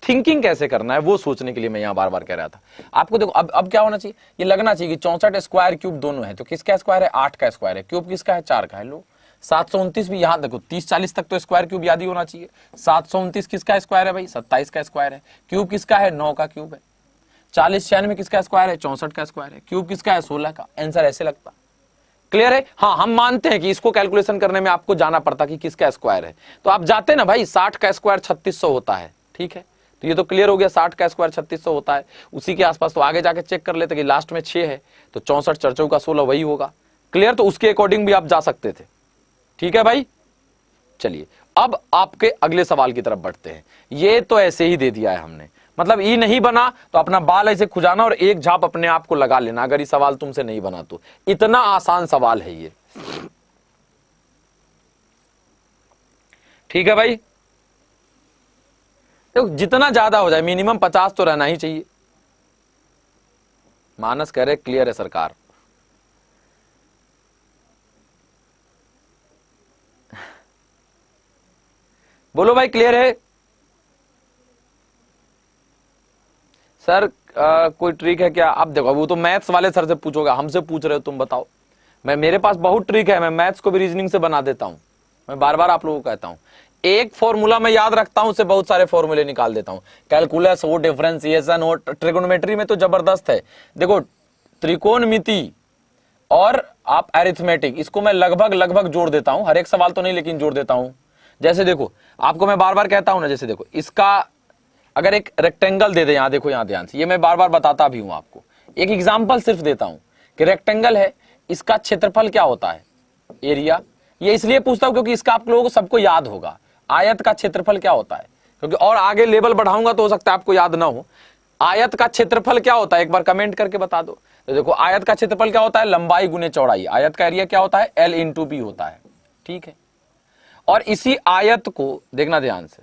A: थिंकिंग कैसे करना है वो सोचने के लिए मैं यहां बार बार कह रहा था आपको। देखो अब क्या होना चाहिए, ये लगना चाहिए कि 64 स्क्वायर क्यूब दोनों है, तो किसका स्क्वायर है, 8 का स्क्वायर है, क्यूब किसका है, 4 का है। लो 729 भी यहां देखो 30 40 तक तो स्क्वायर क्यूब याद ही होना चाहिए। 729 किसका स्क्वायर है भाई, 27 का स्क्वायर है। क्यूब किसका है, 9 का क्यूब है। 40 96 किसका स्क्वायर है, 64 का स्क्वायर है। क्यूब किसका है, 16 का। आंसर ऐसे लगता। क्लियर है? हाँ, हम मानते हैं कि इसको कैलकुलेशन करने में आपको जाना पड़ता कि किसका स्क्वायर है, तो आप जाते ना भाई, 60 का स्क्वायर 3600 होता है, ठीक है। तो ये तो क्लियर हो गया, 60 का स्क्वायर 3600 होता है, उसी के आसपास। तो आगे जाके चेक कर लेते कि लास्ट में 6 है, तो 64 चर्चों का 16 वही होगा। क्लियर? तो उसके अकॉर्डिंग भी आप जा सकते थे, ठीक है भाई। चलिए अब आपके अगले सवाल की तरफ बढ़ते हैं। ये तो ऐसे ही दे दिया है हमने, मतलब ई नहीं बना तो अपना बाल ऐसे खुजाना और एक झाप अपने आप को लगा लेना, अगर ये सवाल तुमसे नहीं बना तो। इतना आसान सवाल है ये, ठीक है भाई। तो जितना ज्यादा हो जाए, मिनिमम 50 तो रहना ही चाहिए। मानस कह रहे क्लियर है सरकार। बोलो भाई क्लियर है? सर कोई ट्रिक है क्या? अब देखो, वो तो मैथ्स वाले सर से पूछोगे, हमसे पूछ रहे हो, तुम बताओ। मेरे पास बहुत ट्रिक है, मैं मैथ्स को भी रीजनिंग से बना देता हूं। मैं बार बार आप लोगों को कहता हूं, एक फॉर्मूला मैं याद रखता हूं, उससे बहुत सारे फॉर्मूले निकाल देता हूं। कैलकुलस हो, डिफरेंशिएशन हो, ट्रिगोनोमेट्री में तो जबरदस्त है। देखो त्रिकोणमिति और आप अरिथमेटिक, इसको मैं लगभग जोड़ देता हूं, हर एक सवाल तो नहीं लेकिन जोड़ देता हूं। जैसे देखो, आपको मैं बार बार कहता हूं ना, जैसे देखो इसका अगर एक रेक्टेंगल दे दे, यहां देखो, यहां ध्यान से, ये मैं बार बार बताता भी हूं आपको, एक एग्जांपल सिर्फ देता हूं कि रेक्टेंगल है, इसका क्षेत्रफल क्या होता है, एरिया। ये इसलिए पूछता हूं क्योंकि इसका आप लोगों को सबको याद होगा। आयत का क्षेत्रफल क्या होता है, क्योंकि और आगे लेवल बढ़ाऊंगा तो हो सकता है आपको याद ना हो। आयत का क्षेत्रफल क्या होता है, एक बार कमेंट करके बता दो। तो देखो आयत का क्षेत्रफल क्या होता है, लंबाई गुने चौड़ाई। आयत का एरिया क्या होता है, L इंटू बी होता है, ठीक है। और इसी आयत को देखना ध्यान से,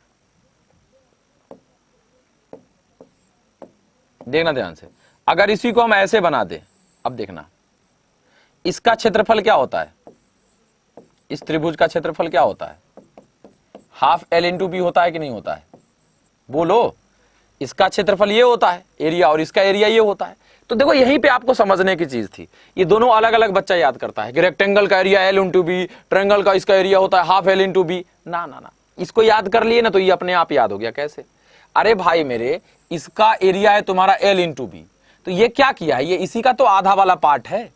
A: देखना ध्यान से, अगर इसी को हम ऐसे बना दे, अब देखना इसका क्षेत्रफल क्या होता है, इस त्रिभुज का क्षेत्रफल क्या होता है, हाफ L इंटू बी होता है कि नहीं होता है, बोलो। इसका क्षेत्रफल ये होता है एरिया, और इसका एरिया ये होता है। तो देखो यहीं पे आपको समझने की चीज थी, ये दोनों अलग अलग बच्चा याद करता है कि रेक्टेंगल का area L into B, triangle का इसका एरिया होता है हाफ L इंटू बी। ना ना ना, इसको याद कर लिए ना तो ये अपने आप याद हो गया। कैसे? अरे भाई मेरे, इसका एरिया है तुम्हारा L इंटू बी, तो ये क्या किया है, ये इसी का तो आधा वाला पार्ट है,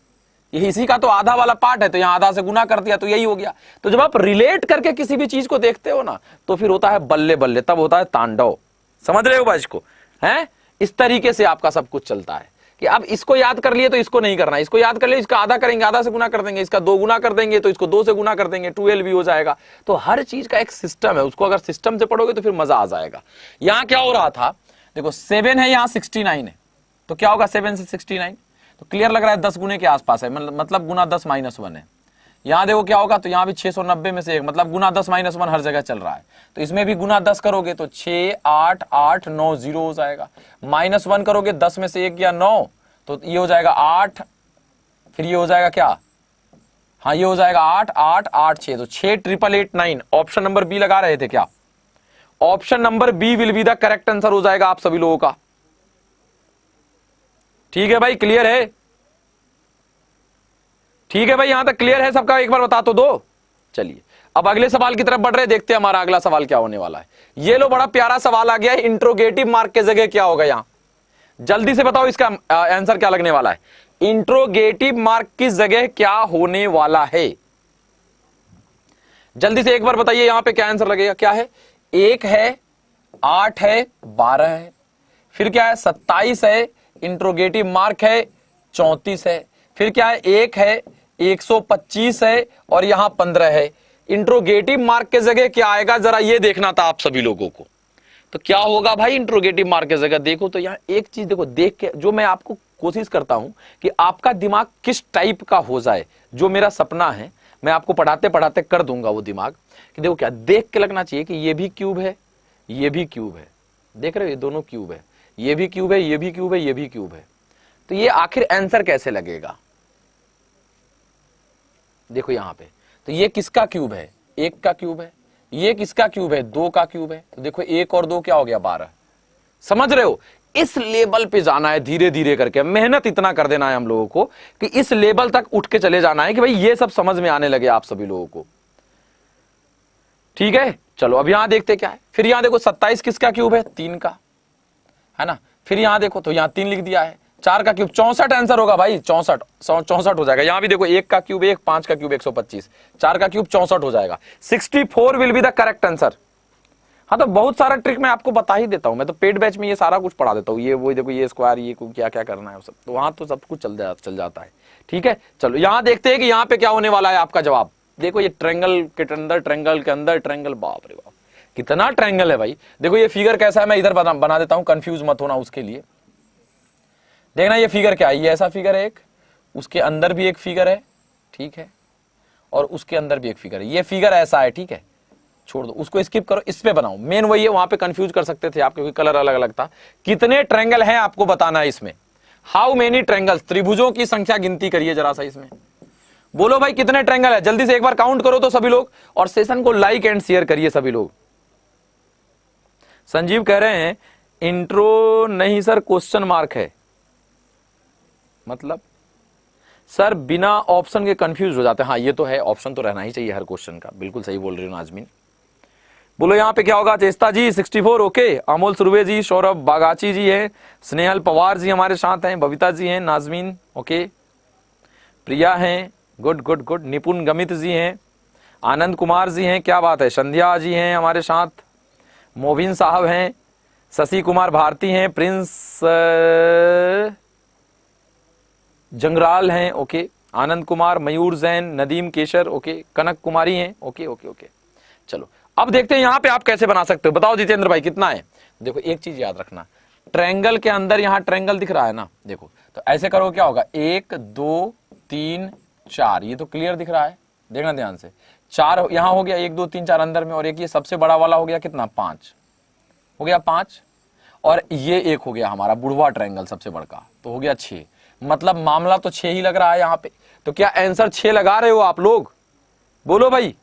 A: ये इसी का तो आधा वाला पार्ट है, तो यहां आधा से गुना कर दिया तो यही हो गया। तो जब आप रिलेट करके किसी भी चीज को देखते हो ना, तो फिर होता है बल्ले बल्ले, तब होता है तांडव। समझ रहे हो भाई इसको? हैं, इस तरीके से आपका सब कुछ चलता है कि अब इसको याद कर लिए तो इसको नहीं करना, इसको याद कर लिए इसका आधा करेंगे, आधा से गुना कर देंगे, इसका 2 गुना कर देंगे तो इसको 2 से गुना कर देंगे, 2L भी हो जाएगा। तो हर चीज का एक सिस्टम है, उसको अगर सिस्टम से पढ़ोगे तो फिर मजा आ जाएगा। यहां क्या हो रहा था, देखो 7 है, यहां 69 है, तो क्या होगा 7 से 69, तो क्लियर लग रहा है 10 गुने के आसपास है, मतलब गुना 10 माइनस 1 है। यहां देखो क्या होगा, तो यहां भी 690 में से 1, मतलब गुना 10 माइनस 1 हर जगह चल रहा है, तो इसमें भी गुना 10 करोगे तो 6 8 8 9 0 हो जाएगा। माइनस 1 करोगे 10 में से 1 या 9, तो ये हो जाएगा 8, फिर ये हो जाएगा क्या, हाँ ये हो जाएगा 8 8 8 6, तो 68889। ऑप्शन नंबर बी लगा रहे थे क्या? Option number B will be the correct answer हो जाएगा आप सभी लोगों का। ठीक है भाई, क्लियर है? ठीक है भाई, यहां तक क्लियर है सबका? एक बार बता तो दो। चलिए अब अगले सवाल की तरफ बढ़ रहे, देखते हैं हमारा अगला सवाल क्या होने वाला है। ये लो, बड़ा प्यारा सवाल आ गया है, इंट्रोगेटिव मार्क के जगह क्या होगा यहां, जल्दी से बताओ इसका आंसर क्या लगने वाला है। इंट्रोगेटिव मार्क की जगह क्या होने वाला है, जल्दी से एक बार बताइए, यहां पे क्या आंसर लगेगा? क्या है, 1 है, 8 है, 12 है, फिर क्या है 27 है, इंट्रोगेटिव मार्क है 34 है, फिर क्या है 1 है, 125 है, और यहां 15 है। इंट्रोगेटिव मार्क के जगह क्या आएगा, जरा ये देखना था आप सभी लोगों को। तो क्या होगा भाई इंट्रोगेटिव मार्क की जगह। देखो तो यहाँ एक चीज देखो, देख के जो मैं आपको कोशिश करता हूं कि आपका दिमाग किस टाइप का हो जाए, जो मेरा सपना है मैं आपको पढ़ाते पढ़ाते कर दूंगा वो दिमाग, कि देखो क्या देख के लगना चाहिए कि ये भी क्यूब है, ये भी क्यूब है, देख रहे हो ये दोनों क्यूब है, ये भी क्यूब है, ये भी क्यूब है, ये भी क्यूब है, तो ये आखिर आंसर कैसे लगेगा। देखो यहां पे तो ये किसका क्यूब है, एक का क्यूब है, ये किसका क्यूब है, दो का क्यूब है, तो देखो एक और दो क्या हो गया 12। समझ रहे हो, इस लेवल पे जाना है धीरे धीरे करके, मेहनत इतना कर देना है हम लोगों को कि इस लेवल तक उठ के चले जाना है कि भाई ये सब समझ में आने लगे आप सभी लोगों को। ठीक है, चलो अब यहां देखते क्या है। फिर यहां देखो 27 किसका क्यूब है, 3 का, है ना। फिर यहां देखो तो यहां 3 लिख दिया है, 4 का क्यूब 64 आंसर होगा भाई, 64 हो जाएगा। यहां भी देखो 1 का क्यूब 1, 5 का क्यूब 125, 4 का क्यूब 64 हो जाएगा। 64 will be the correct answer. हाँ तो बहुत सारा ट्रिक मैं आपको बता ही देता हूं, मैं तो पेड बैच में ये सारा कुछ पढ़ा देता हूँ, ये वो देखो ये स्क्वायर, ये क्या क्या करना है सब, तो वहां तो सब कुछ चल जाता है। ठीक है, चलो यहां देखते हैं कि यहाँ पे क्या होने वाला है आपका जवाब। देखो ये ट्रायंगल के अंदर ट्रायंगल, बाप रे बाप कितना ट्रायंगल है भाई। देखो ये फिगर कैसा है, मैं इधर बना देता हूं, कंफ्यूज मत होना उसके लिए। देखना ये फिगर क्या है, ये ऐसा फिगर है एक, उसके अंदर भी एक फिगर है, ठीक है, और उसके अंदर भी एक फिगर है, ये फिगर ऐसा है, ठीक है, छोड़ दो उसको, स्किप करो, इस पे बनाओ। मेन वही है, वहां पे कंफ्यूज कर सकते थे आप क्योंकि कलर अलग अलग था। कितने ट्रायंगल हैं आपको बताना है इसमें, हाउ मेनी ट्रायंगल्स, त्रिभुजों की संख्या गिनती करिए जरा सा इसमें, बोलो भाई कितने ट्रायंगल है, जल्दी से एक बार काउंट करो तो सभी लोग, और सेशन को लाइक एंड शेयर करिए सभी लोग। संजीव कह रहे हैं इंट्रो नहीं सर, क्वेश्चन मार्क है, मतलब सर बिना ऑप्शन के कंफ्यूज हो जाते हैं। हाँ ये तो है, ऑप्शन तो रहना ही चाहिए हर क्वेश्चन का, बिल्कुल सही बोल रही हो नाजमीन। बोलो यहाँ पे क्या होगा, चेस्ता जी 64 ओके, अमोल सुरवे जी, सौरभ बागाची जी हैं, स्नेहल पवार जी हमारे साथ हैं, बबीता जी हैं, नाजमीन ओके, प्रिया हैं, गुड गुड गुड, निपुण गमित जी हैं, आनंद कुमार जी हैं, क्या बात है, संध्या जी हैं हमारे साथ, मोबिन साहब हैं, शशि कुमार भारती हैं, प्रिंस जंगराल हैं ओके, आनंद कुमार, मयूर जैन, नदीम केशर ओके, कनक कुमारी हैं ओके ओके ओके। चलो अब देखते हैं यहां पे आप कैसे बना सकते हो, बताओ जितेंद्र भाई कितना है। देखो एक चीज याद रखना, ट्रायंगल के अंदर यहां ट्रायंगल दिख रहा है ना, देखो तो ऐसे करो क्या होगा, 1 2 3 4, ये तो क्लियर दिख रहा है, देखना ध्यान से, 4 यहां हो गया, 1 2 3 4 अंदर में, और एक ये सबसे बड़ा वाला हो गया कितना, 5 हो गया, 5, और ये एक हो गया हमारा बुढ़वा ट्रायंगल सबसे बड़का, तो हो गया 6, मतलब मामला तो 6 ही लग रहा है यहाँ पे। तो क्या आंसर 6 लगा रहे हो आप लोग, बोलो भाई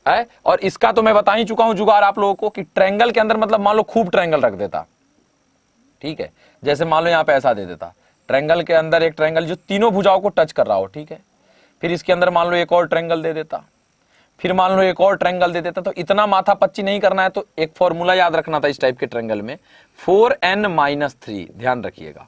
A: है। और इसका तो मैं बता ही चुका हूं जुगाड़ आप लोगों को कि ट्रायंगल के अंदर मतलब मान लो खूब ट्रायंगल रख देता, ठीक है, जैसे मान लो यहाँ पे ऐसा दे देता, ट्रायंगल के अंदर एक ट्रायंगल जो तीनों भुजाओं को टच कर रहा हो, ठीक है, फिर इसके अंदर मान लो एक और ट्रायंगल दे देता, फिर मान लो एक और ट्रायंगल दे देता, तो इतना माथा पच्ची नहीं करना है। तो एक फॉर्मूला याद रखना था इस टाइप के ट्रायंगल में, 4n-3, ध्यान रखिएगा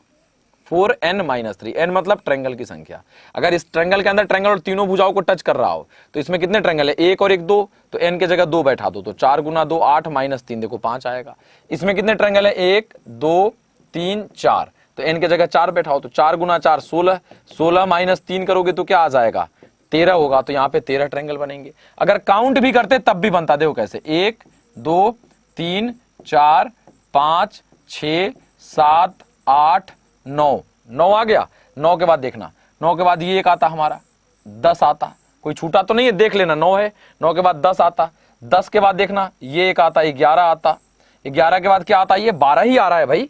A: 4n-3, n मतलब ट्रायंगल की संख्या। अगर इस ट्रायंगल के अंदर ट्रायंगल और तीनों भुजाओं को टच कर रहा हो तो इसमें कितने ट्रायंगल है, 1 और 1 2, तो n के जगह 2 बैठा दो, तो 4 गुना 2 8 माइनस 3 देखो 5 आएगा। इसमें कितने ट्रायंगल है, 1 2 3 4, तो n के जगह 4 बैठाओ, तो 4 गुना 4 16, 16 माइनस 3 करोगे तो क्या आ जाएगा, 13 होगा, तो यहाँ पे 13 ट्रायंगल बनेंगे। अगर काउंट भी करते तब भी बनता, देखो कैसे, 1 2 3 4 5 6 7 8 9 आ गया। 9 के बाद देखना, 9 के बाद ये एक आता हमारा, 10 आता, कोई छूटा तो नहीं है, देख लेना 9 है, 9 के बाद 10 आता, 10 के बाद देखना ये एक आता, 11 आता, 11 के बाद क्या आता है, ये 12 ही आ रहा है भाई,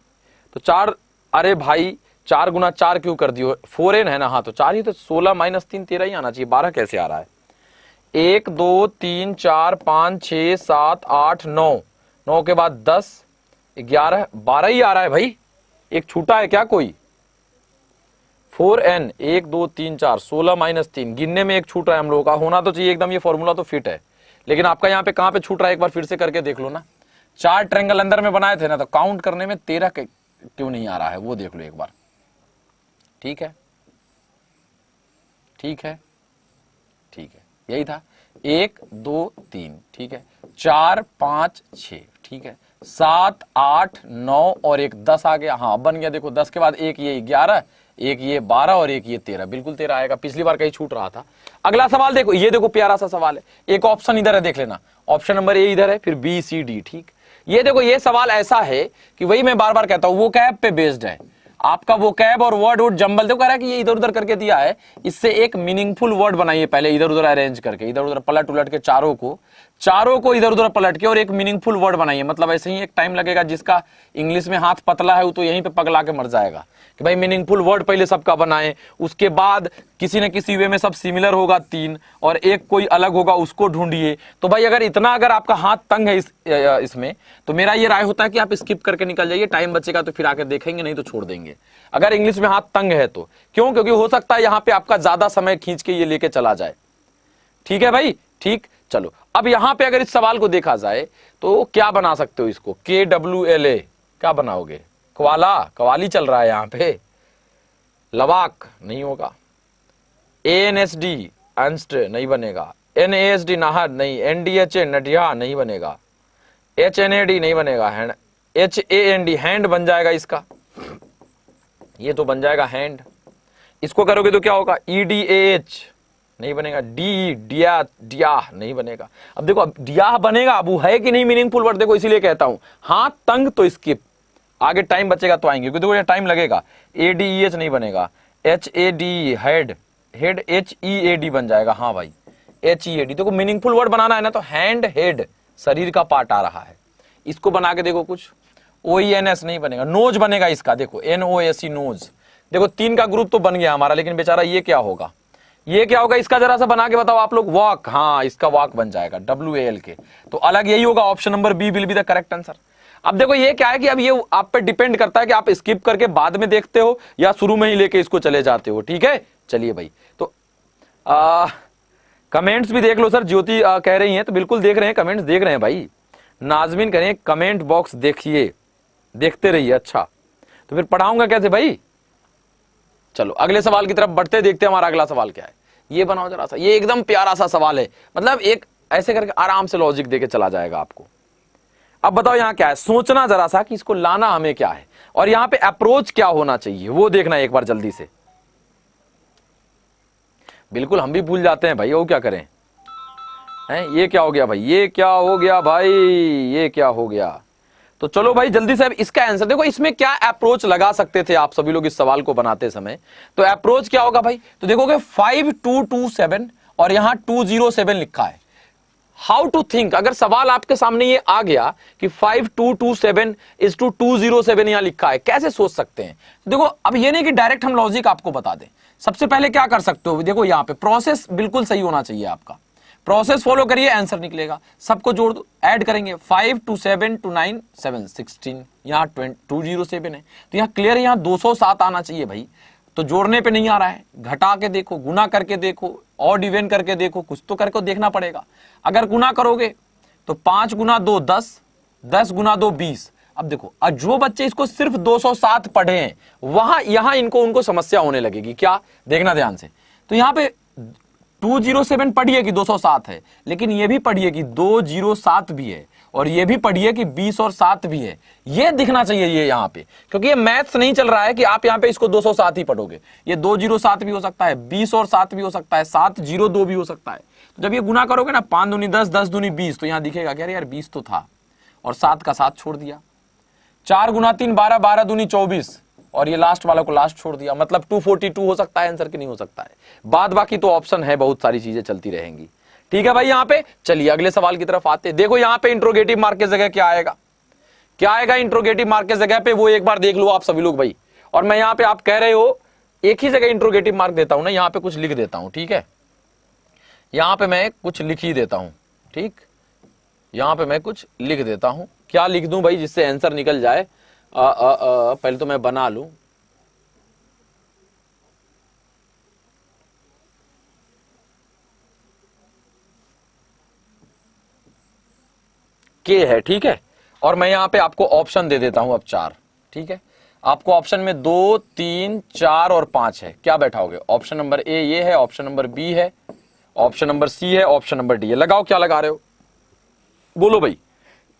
A: तो 4, अरे भाई 4 गुना 4 क्यों कर दियो, 4n है ना, हाँ तो 4 ही, तो 16 माइनस 3 13 ही आना चाहिए, 12 कैसे आ रहा है, 1 2 3 4 5 6 7 8 9, 9 के बाद 10 11 12 ही आ रहा है भाई, एक छूटा है क्या कोई, 4n 1 2 3 4 16 माइनस 3, गिनने में एक छूट रहा है हम लोगों का, होना तो चाहिए एकदम, ये फॉर्मूला तो फिट है, लेकिन आपका यहाँ पे कहाँ पे छूट रहा है एक बार फिर से करके देख लो ना। 4 ट्रायंगल अंदर में बनाए थे ना, तो काउंट करने में 13 क्यों नहीं आ रहा है वो देख लो एक बार, ठीक है ठीक है ठीक है, यही था, 1 2 3 ठीक है, 4 5 6 ठीक है, 7 8 9 और एक 10 आ गया, हाँ बन गया, देखो 10 के बाद एक ये 11, एक ये 12 और एक ये 13, बिल्कुल 13 आएगा, पिछली बार कहीं छूट रहा था। अगला सवाल देखो, ये देखो प्यारा सा सवाल है, एक ऑप्शन इधर है देख लेना, ऑप्शन नंबर ए इधर है, फिर बी सी डी, ठीक, ये देखो, ये सवाल ऐसा है कि वही मैं बार बार कहता हूं, वो कैब पे बेस्ड है आपका, वो कैब और वर्ड वुड जंबल देखो, कह रहा है कि ये इधर उधर करके दिया है, इससे एक मीनिंगफुल वर्ड बनाइए पहले, इधर उधर अरेंज करके, इधर उधर पलट उलट के चारों को इधर उधर पलट के और एक मीनिंगफुल वर्ड बनाइए। मतलब ऐसे ही एक टाइम लगेगा, जिसका इंग्लिश में हाथ पतला है वो तो यहीं पे पगला के मर जाएगा कि भाई मीनिंगफुल वर्ड पहले सबका बनाए, उसके बाद किसी न किसी वे में सब सिमिलर होगा 3 और एक कोई अलग होगा उसको ढूंढिए। तो भाई अगर आपका हाथ तंग है इसमें, तो मेरा ये राय होता है कि आप स्किप करके निकल जाइए, टाइम बचेगा तो फिर आकर देखेंगे, नहीं तो छोड़ देंगे। अगर इंग्लिश में हाथ तंग है तो क्यों? क्योंकि हो सकता है यहां पे आपका ज्यादा समय खींच के ये लेके चला जाए। ठीक है भाई, ठीक। चलो अब यहां पे अगर इस सवाल को देखा जाए तो क्या बना सकते हो इसको, KWLA क्या बनाओगे? कवाली चल रहा है यहां पे, लवाक नहीं होगा, ANSD अंस्ट नहीं बनेगा, NASD नाहर नहीं, NDHA नडिया नहीं बनेगा, HNAD नहीं बनेगा, HAND हैंड बन जाएगा इसका, ये तो बन जाएगा हैंड। इसको करोगे तो क्या होगा, EDAH नहीं बनेगा, डिया नहीं बनेगा। अब देखो, अब डिया बनेगा, अब वो है कि नहीं मीनिंगफुल वर्ड, देखो इसीलिए कहता हूं हाथ तंग तो स्किप, आगे टाइम बचेगा तो आएंगे, क्योंकि देखो ये टाइम लगेगा। ADEH नहीं बनेगा, HAD हेड, HEAD बन जाएगा, हाँ भाई HEAD। देखो मीनिंगफुल वर्ड बनाना है ना, तो हैंड हेड शरीर का पार्ट आ रहा है, इसको बना के देखो कुछ। OENS नहीं बनेगा, नोज बनेगा इसका, देखो NOSE नोज। देखो 3 का ग्रुप तो बन गया हमारा, लेकिन बेचारा ये क्या होगा, इसका जरा सा बना के बताओ आप लोग। वॉक, हाँ इसका वॉक बन जाएगा, WALK। तो अलग यही होगा, option number B will be the correct answer. अब देखो ये क्या है कि अब ये आप पे डिपेंड करता है कि आप स्किप करके बाद में देखते हो या शुरू में ही लेके इसको चले जाते हो। ठीक है, चलिए भाई। तो कमेंट्स भी देख लो सर, ज्योति कह रही हैं, तो बिल्कुल देख रहे हैं, कमेंट्स देख रहे हैं भाई। नाजमीन करें कमेंट बॉक्स देखिए, देखते रहिए। अच्छा तो फिर पढ़ाऊंगा कैसे भाई? चलो अगले सवाल की तरफ बढ़ते, देखते हैं हमारा अगला सवाल क्या है। ये बनाओ जरा सा, ये एकदम प्यारा सा सवाल है, मतलब एक ऐसे करके आराम से लॉजिक देके चला जाएगा आपको। अब बताओ यहां क्या है, सोचना जरा सा कि इसको लाना हमें क्या है, और यहां पे अप्रोच क्या होना चाहिए वो देखना एक बार जल्दी से। बिल्कुल हम भी भूल जाते हैं भाई, वो क्या करें हैं? ये क्या हो गया भाई, ये क्या हो गया भाई, ये क्या हो गया? तो चलो भाई जल्दी से अब इसका आंसर देखो, इसमें क्या अप्रोच लगा सकते थे आप सभी लोग इस सवाल को बनाते समय। तो अप्रोच क्या होगा भाई, तो देखोगे 5227 और यहां 207 लिखा है। हाउ टू थिंक, अगर सवाल आपके सामने ये आ गया कि 5227 इज टू 207 यहां लिखा है, कैसे सोच सकते हैं? देखो अब ये नहीं कि डायरेक्ट हम लॉजिक आपको बता दें, सबसे पहले क्या कर सकते हो, देखो यहां पे प्रोसेस बिल्कुल सही होना चाहिए आपका, प्रोसेस फॉलो करिए, आंसर निकलेगा। सबको जोड़ दो, ऐड करेंगे, 5 2 7 2 9 7 16, यहाँ 207 है, तो यहाँ क्लियर है, यहाँ 207 आना चाहिए भाई। तो जोड़ने पे नहीं आ रहा है, घटा के देखो, गुना करके देखो, ऑड इवन करके देखो, कुछ तो करके देखना पड़ेगा। अगर गुना करोगे तो 5 गुना 2 10, 10 गुना 2 20। अब देखो, जो बच्चे इसको सिर्फ 207 पढ़े हैं, वहां यहां उनको समस्या होने लगेगी। क्या, देखना ध्यान से। तो यहां पे 207 पढ़िए कि 207 है, लेकिन ये भी पढ़िए कि 207 भी है, और ये भी पढ़िए कि 20 और 7 भी है। ये दिखना चाहिए ये यहाँ पे, क्योंकि ये मैथ्स नहीं चल रहा है कि आप यहाँ पे इसको 207 ही पढ़ोगे। ये 207 भी हो सकता है, 20 और 7 भी हो सकता है, 702 भी हो सकता है। तो जब ये गुना करोगे ना, 5 दूनी 10, 10 दूनी 20, तो यहाँ दिखेगा कि यार 20 तो था और 7 का 7 छोड़ दिया। 4 गुना 3 12, 12 दूनी 24, और ये लास्ट वाला को लास्ट छोड़ दिया, मतलब 242 हो सकता है आंसर की, नहीं हो सकता है। बाद बाकी तो ऑप्शन है, बहुत सारी चीजें चलती रहेंगी। ठीक है भाई, यहां पे चलिए अगले सवाल की तरफ आते हैं। देखो यहां पे इंट्रोगेटिव मार्क की जगह क्या आएगा, क्या आएगा इंट्रोगेटिव मार्क की जगह पे, वो एक बार देख लो आप सभी लोग भाई। और मैं यहां पे, आप कह रहे हो एक ही जगह इंट्रोगेटिव मार्क देता हूं ना, यहां पे कुछ लिख देता हूं। ठीक है, यहां पे मैं कुछ लिख ही देता हूं। ठीक, यहां पे मैं कुछ लिख देता हूं। क्या लिख दूं भाई जिससे आंसर निकल जाए? पहले तो मैं बना लूं। के है, ठीक है, और मैं यहां पे आपको ऑप्शन दे देता हूं अब 4। ठीक है, आपको ऑप्शन में 2 3 4 और 5 है। क्या बैठाओगे? ऑप्शन नंबर ए ये है, ऑप्शन नंबर बी है, ऑप्शन नंबर सी है, ऑप्शन नंबर डी है। लगाओ, क्या लगा रहे हो? बोलो भाई,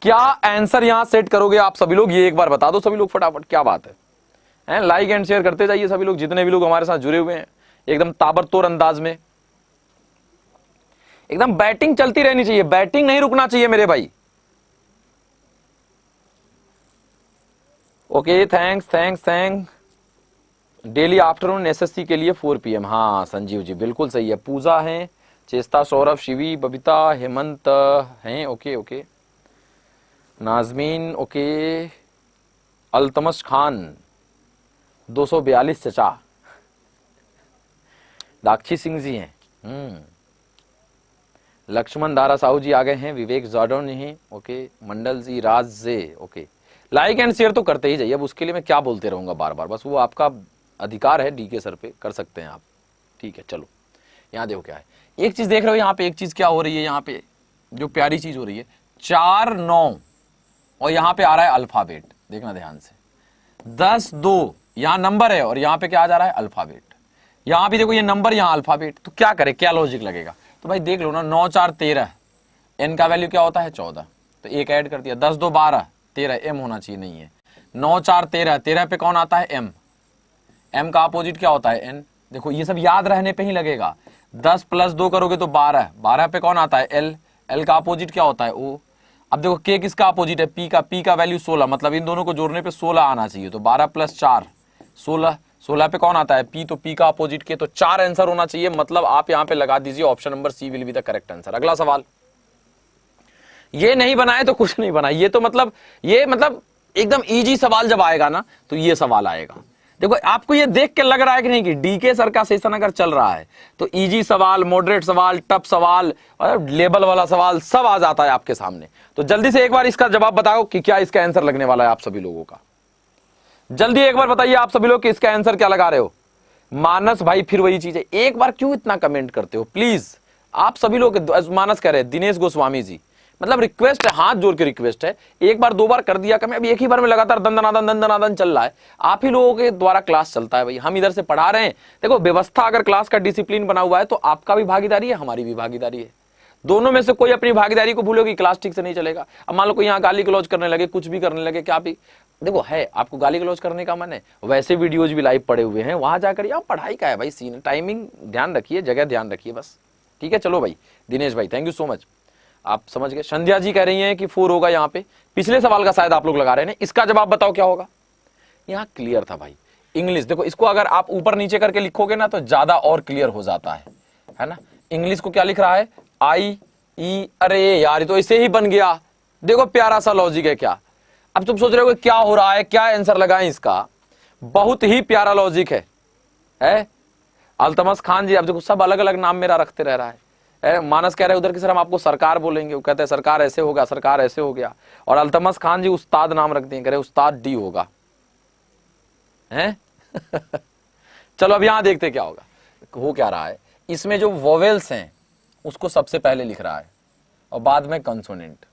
A: क्या आंसर यहां सेट करोगे आप सभी लोग? ये एक बार बता दो सभी लोग फटाफट। क्या बात है? लाइक एंड शेयर करते जाइए सभी लोग, जितने भी लोग हमारे साथ जुड़े हुए हैं, एकदम ताबड़तोड़ अंदाज में, एकदम बैटिंग चलती रहनी चाहिए, बैटिंग नहीं रुकना चाहिए मेरे भाई। Okay, thanks. Daily afternoon SSC के लिए 4 PM। हाँ संजीव जी बिल्कुल सही है। पूजा है, चेस्ता, सौरभ, शिवी, बबीता, हेमंत हैं। ओके। नाजमीन ओके। अल्तमश खान 242 चचा। दाक्षी सिंह जी हैं। लक्ष्मण दारा साहू जी आ गए हैं। विवेक जॉर्डन हैं। Okay. Mandal ji, Raj J. Okay, like and share तो करते ही जाइए। अब उसके लिए मैं क्या बोलते रहूंगा बार बार, बस वो आपका अधिकार है, डीके सर पे कर सकते हैं आप। ठीक है चलो, यहाँ देखो क्या है। एक चीज देख रहे हो यहाँ पे, एक चीज क्या हो रही है यहाँ पे, जो प्यारी चीज हो रही है, 4 9 और यहाँ पे आ रहा है अल्फाबेट। देखना ध्यान से, 10 2 यहाँ नंबर है और यहाँ पे क्या आ जा रहा है अल्फाबेट। यहाँ भी देखो ये नंबर, यहाँ अल्फाबेट। तो क्या करे, क्या लॉजिक लगेगा? तो भाई देख लो ना, 9 4 13, एन का वैल्यू क्या होता है 14, तो एक ऐड कर दिया। 10 2 12 13, एम होना चाहिए, नहीं है। 9 4 13, 13 पे कौन आता है एम, एम का अपोजिट क्या होता है एन। देखो ये सब याद रहने पे ही लगेगा। 10 + 2 करोगे तो 12, 12 पे कौन आता है एल, एल का अपोजिट क्या होता है ओ। अब देखो के किसका अपोजिट है, पी का, पी का वैल्यू 16, मतलब इन दोनों को जोड़ने पे 16 आना चाहिए। तो 12 + 4 16, 16 पे कौन आता है पी, तो पी का अपोजिट के, तो 4 आंसर होना चाहिए। मतलब आप यहाँ पे लगा दीजिए option number C will be the correct answer. अगला सवाल, ये नहीं बनाए तो कुछ नहीं बना। ये तो मतलब एकदम इजी सवाल जब आएगा ना, तो ये सवाल आएगा। देखो आपको ये देख के लग रहा है कि नहीं कि डीके सर का सेशन अगर चल रहा है तो इजी सवाल, मॉडरेट सवाल, टफ सवाल और लेवल वाला सवाल सब आ जाता है आपके सामने। तो जल्दी से एक बार इसका जवाब बताओ कि क्या इसका आंसर लगने वाला है आप सभी लोगों का। जल्दी एक बार बताइए आप सभी लोग कि इसका आंसर क्या लगा रहे हो। मानस भाई फिर वही चीज है, एक बार क्यों इतना कमेंट करते हो प्लीज आप सभी लोग। मानस कह रहे हैं, दिनेश गोस्वामी जी, मतलब रिक्वेस्ट है, हाथ जोड़ के रिक्वेस्ट है, एक बार 2 बार कर दिया कमेंट, अब एक ही बार में लगातार दंदनादन चल रहा है। आप ही लोगों के द्वारा क्लास चलता है भाई, हम इधर से पढ़ा रहे हैं। देखो व्यवस्था, अगर क्लास का डिसिप्लिन बना हुआ है तो आपका भी भागीदारी है, हमारी भी भागीदारी है। दोनों में से कोई अपनी भागीदारी को भूलोगी, क्लास ठीक से नहीं चलेगा। अब मान लो कोई यहाँ गाली गलौज करने लगे, कुछ भी करने लगे, क्या भी देखो है आपको गाली गलौज करने का मन है, वैसे वीडियोज भी लाइव पड़े हुए हैं, वहां जाकर यहाँ पढ़ाई का है भाई सीन। टाइमिंग ध्यान रखिए, जगह ध्यान रखिए बस, ठीक है। चलो भाई दिनेश भाई थैंक यू सो मच, आप समझ गए। संध्या जी कह रही हैं कि 4 होगा यहाँ पे। पिछले सवाल का शायद आप लोग लगा रहे हैं, इसका जवाब बताओ क्या होगा। यहाँ क्लियर था भाई। इंग्लिश देखो, इसको अगर आप ऊपर नीचे करके लिखोगे ना तो ज्यादा और क्लियर हो जाता है ना। इंग्लिश को क्या लिख रहा है आई ई, अरे यार ये तो इसे ही बन गया। देखो प्यारा सा लॉजिक है क्या। अब तुम सोच रहे हो क्या हो रहा है, क्या आंसर लगाएं इसका। बहुत ही प्यारा लॉजिक है? अल्तमस खान जी, अब देखो सब अलग अलग नाम मेरा रखते रह रहा है। मानस कह रहे उधर की सर हम आपको सरकार बोलेंगे, वो कहते हैं सरकार ऐसे होगा, सरकार ऐसे हो गया। और अल्तमस खान जी उस्ताद नाम रख दिए, कह रहे उस्ताद डी होगा हैं चलो अब यहां देखते क्या होगा। हो क्या रहा है, इसमें जो वोवेल्स हैं उसको सबसे पहले लिख रहा है और बाद में कंसोनेंट।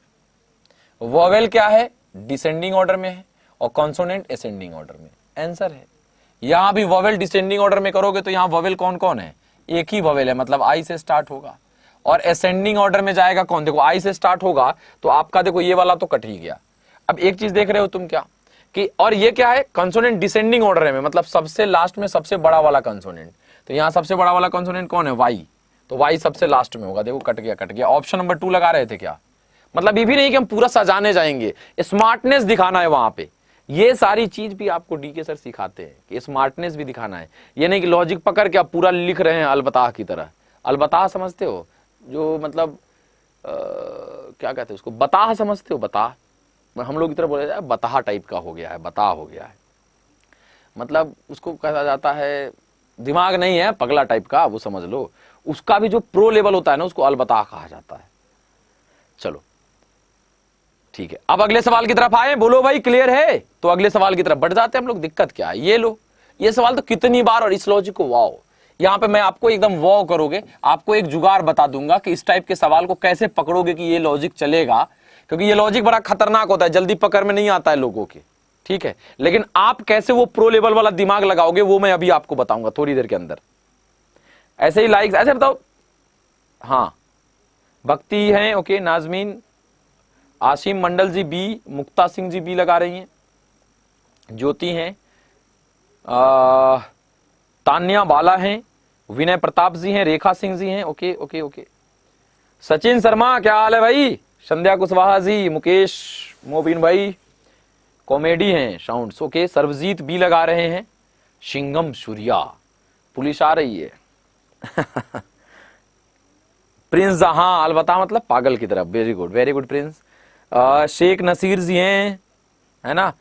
A: वोवेल क्या है, डिसेंडिंग ऑर्डर में है और कंसोनेंट असेंडिंग ऑर्डर में। आंसर है यहां भी वोवेल डिसेंडिंग ऑर्डर में करोगे तो यहां वोवेल कौन कौन है, एक ही वोवेल है, मतलब आई से स्टार्ट होगा। और असेंडिंग ऑर्डर में जाएगा कौन, देखो आई से स्टार्ट होगा तो आपका देखो ये वाला तो कट ही गया। अब एक चीज देख रहे हो तुम क्या कि, और ये क्या है कंसोनेंट डिसेंडिंग ऑर्डर में, मतलब सबसे लास्ट में सबसे बड़ा वाला कंसोनेंट। तो यहां सबसे बड़ा वाला कंसोनेंट कौन है, वाई, तो वाई सबसे लास्ट में होगा। देखो कट गया। ऑप्शन नंबर 2 लगा रहे थे क्या, मतलब ये भी नहीं कि हम पूरा सजाने जाएंगे, स्मार्टनेस दिखाना है वहां पे। ये सारी चीज भी आपको डीके सर सिखाते हैं कि स्मार्टनेस भी दिखाना है। ये नहीं कि लॉजिक पकड़ के आप पूरा लिख रहे हैं अलबताह की तरह। अलबताह समझते हो, जो मतलब क्या कहते हैं उसको, बताह समझते हो, बताह हम लोग की तरह बोले जाए बताह टाइप का हो गया है, बताह हो गया है, मतलब उसको कहा जाता है दिमाग नहीं है, पगला टाइप का, वो समझ लो। उसका भी जो प्रो लेवल होता है ना उसको अलबताह कहा जाता है। चलो ठीक है, अब अगले सवाल की तरफ आए, बोलो भाई क्लियर है, तो अगले सवाल की तरफ बढ़ जाते हैं हम लोग। दिक्कत क्या है, ये लो, ये सवाल तो कितनी बार, और इस लॉजिक को वाओ, यहां पे मैं आपको एकदम वाओ करोगे, आपको एक जुगाड़ बता दूंगा कि इस टाइप के सवाल को कैसे पकड़ोगे कि ये लॉजिक चलेगा, क्योंकि ये लॉजिक बड़ा खतरनाक होता है, जल्दी पकड़ में नहीं आता है लोगों के, ठीक है। लेकिन आप कैसे वो प्रो लेवल वाला दिमाग लगाओगे वो मैं अभी आपको बताऊंगा थोड़ी देर के अंदर। ऐसे ही लाइक ऐसे बताओ, हाँ भक्ति है ओके, नाजमीन, आसिम मंडल जी बी, मुक्ता सिंह जी बी लगा रही हैं, ज्योति हैं, तान्या बाला हैं, विनय प्रताप जी हैं, रेखा सिंह जी हैं, okay okay okay. Sachin Sharma क्या हाल है भाई, संध्या कुशवाहा जी, मुकेश मोबिन भाई, कॉमेडी हैं साउंड्स। ओके, सर्वजीत बी लगा रहे हैं। शिंगम सूर्या, पुलिस आ रही है। प्रिंस जहां अलबत्ता मतलब पागल की तरफ। Very good Prince. Sheikh Naseer ji हैं, है ना।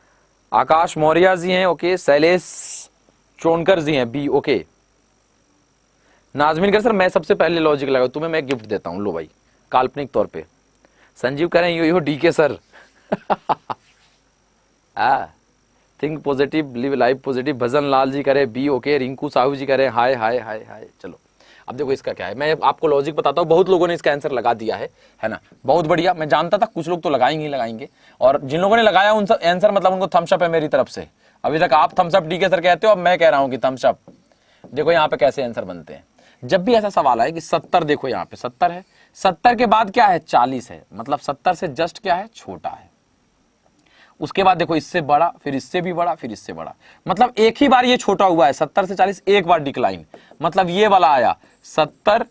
A: आकाश मौर्य जी हैं। ओके, शैलेश चोनकर जी हैं बी। ओके, नाजमीन कर सर मैं सबसे पहले लॉजिक लगा, तुम्हें मैं गिफ्ट देता हूं, लो भाई, काल्पनिक तौर पे। संजीव करें यो DK sir. Think positive, live life positive. Bhajan Lal ji करे बी। ओके, रिंकू साहू जी करे हाय हाय हाय हाय। चलो अब देखो इसका क्या है, मैं आपको लॉजिक बताता हूँ। बहुत लोगों ने इसका आंसर लगा दिया है ना, बहुत बढ़िया। मैं जानता था कुछ लोग तो लगाएंगे, और जिन लोगों ने लगाया उन आंसर मतलब उनको थम्स अप है मेरी तरफ से। अभी तक आप थम्स अप डीके सर कहते हो, अब मैं कह रहा हूं कि थम्स अप। देखो यहाँ पे कैसे आंसर बनते हैं। जब भी ऐसा सवाल आए कि 70, देखो यहाँ पे 70 है, 70 के बाद क्या है 40 है, मतलब 70 से जस्ट क्या है छोटा है। उसके बाद देखो इससे बड़ा, फिर इससे भी बड़ा, फिर इससे बड़ा, मतलब एक ही बार ये छोटा हुआ है। 70 से 40 एक बार डिक्लाइन, मतलब ये वाला आया 70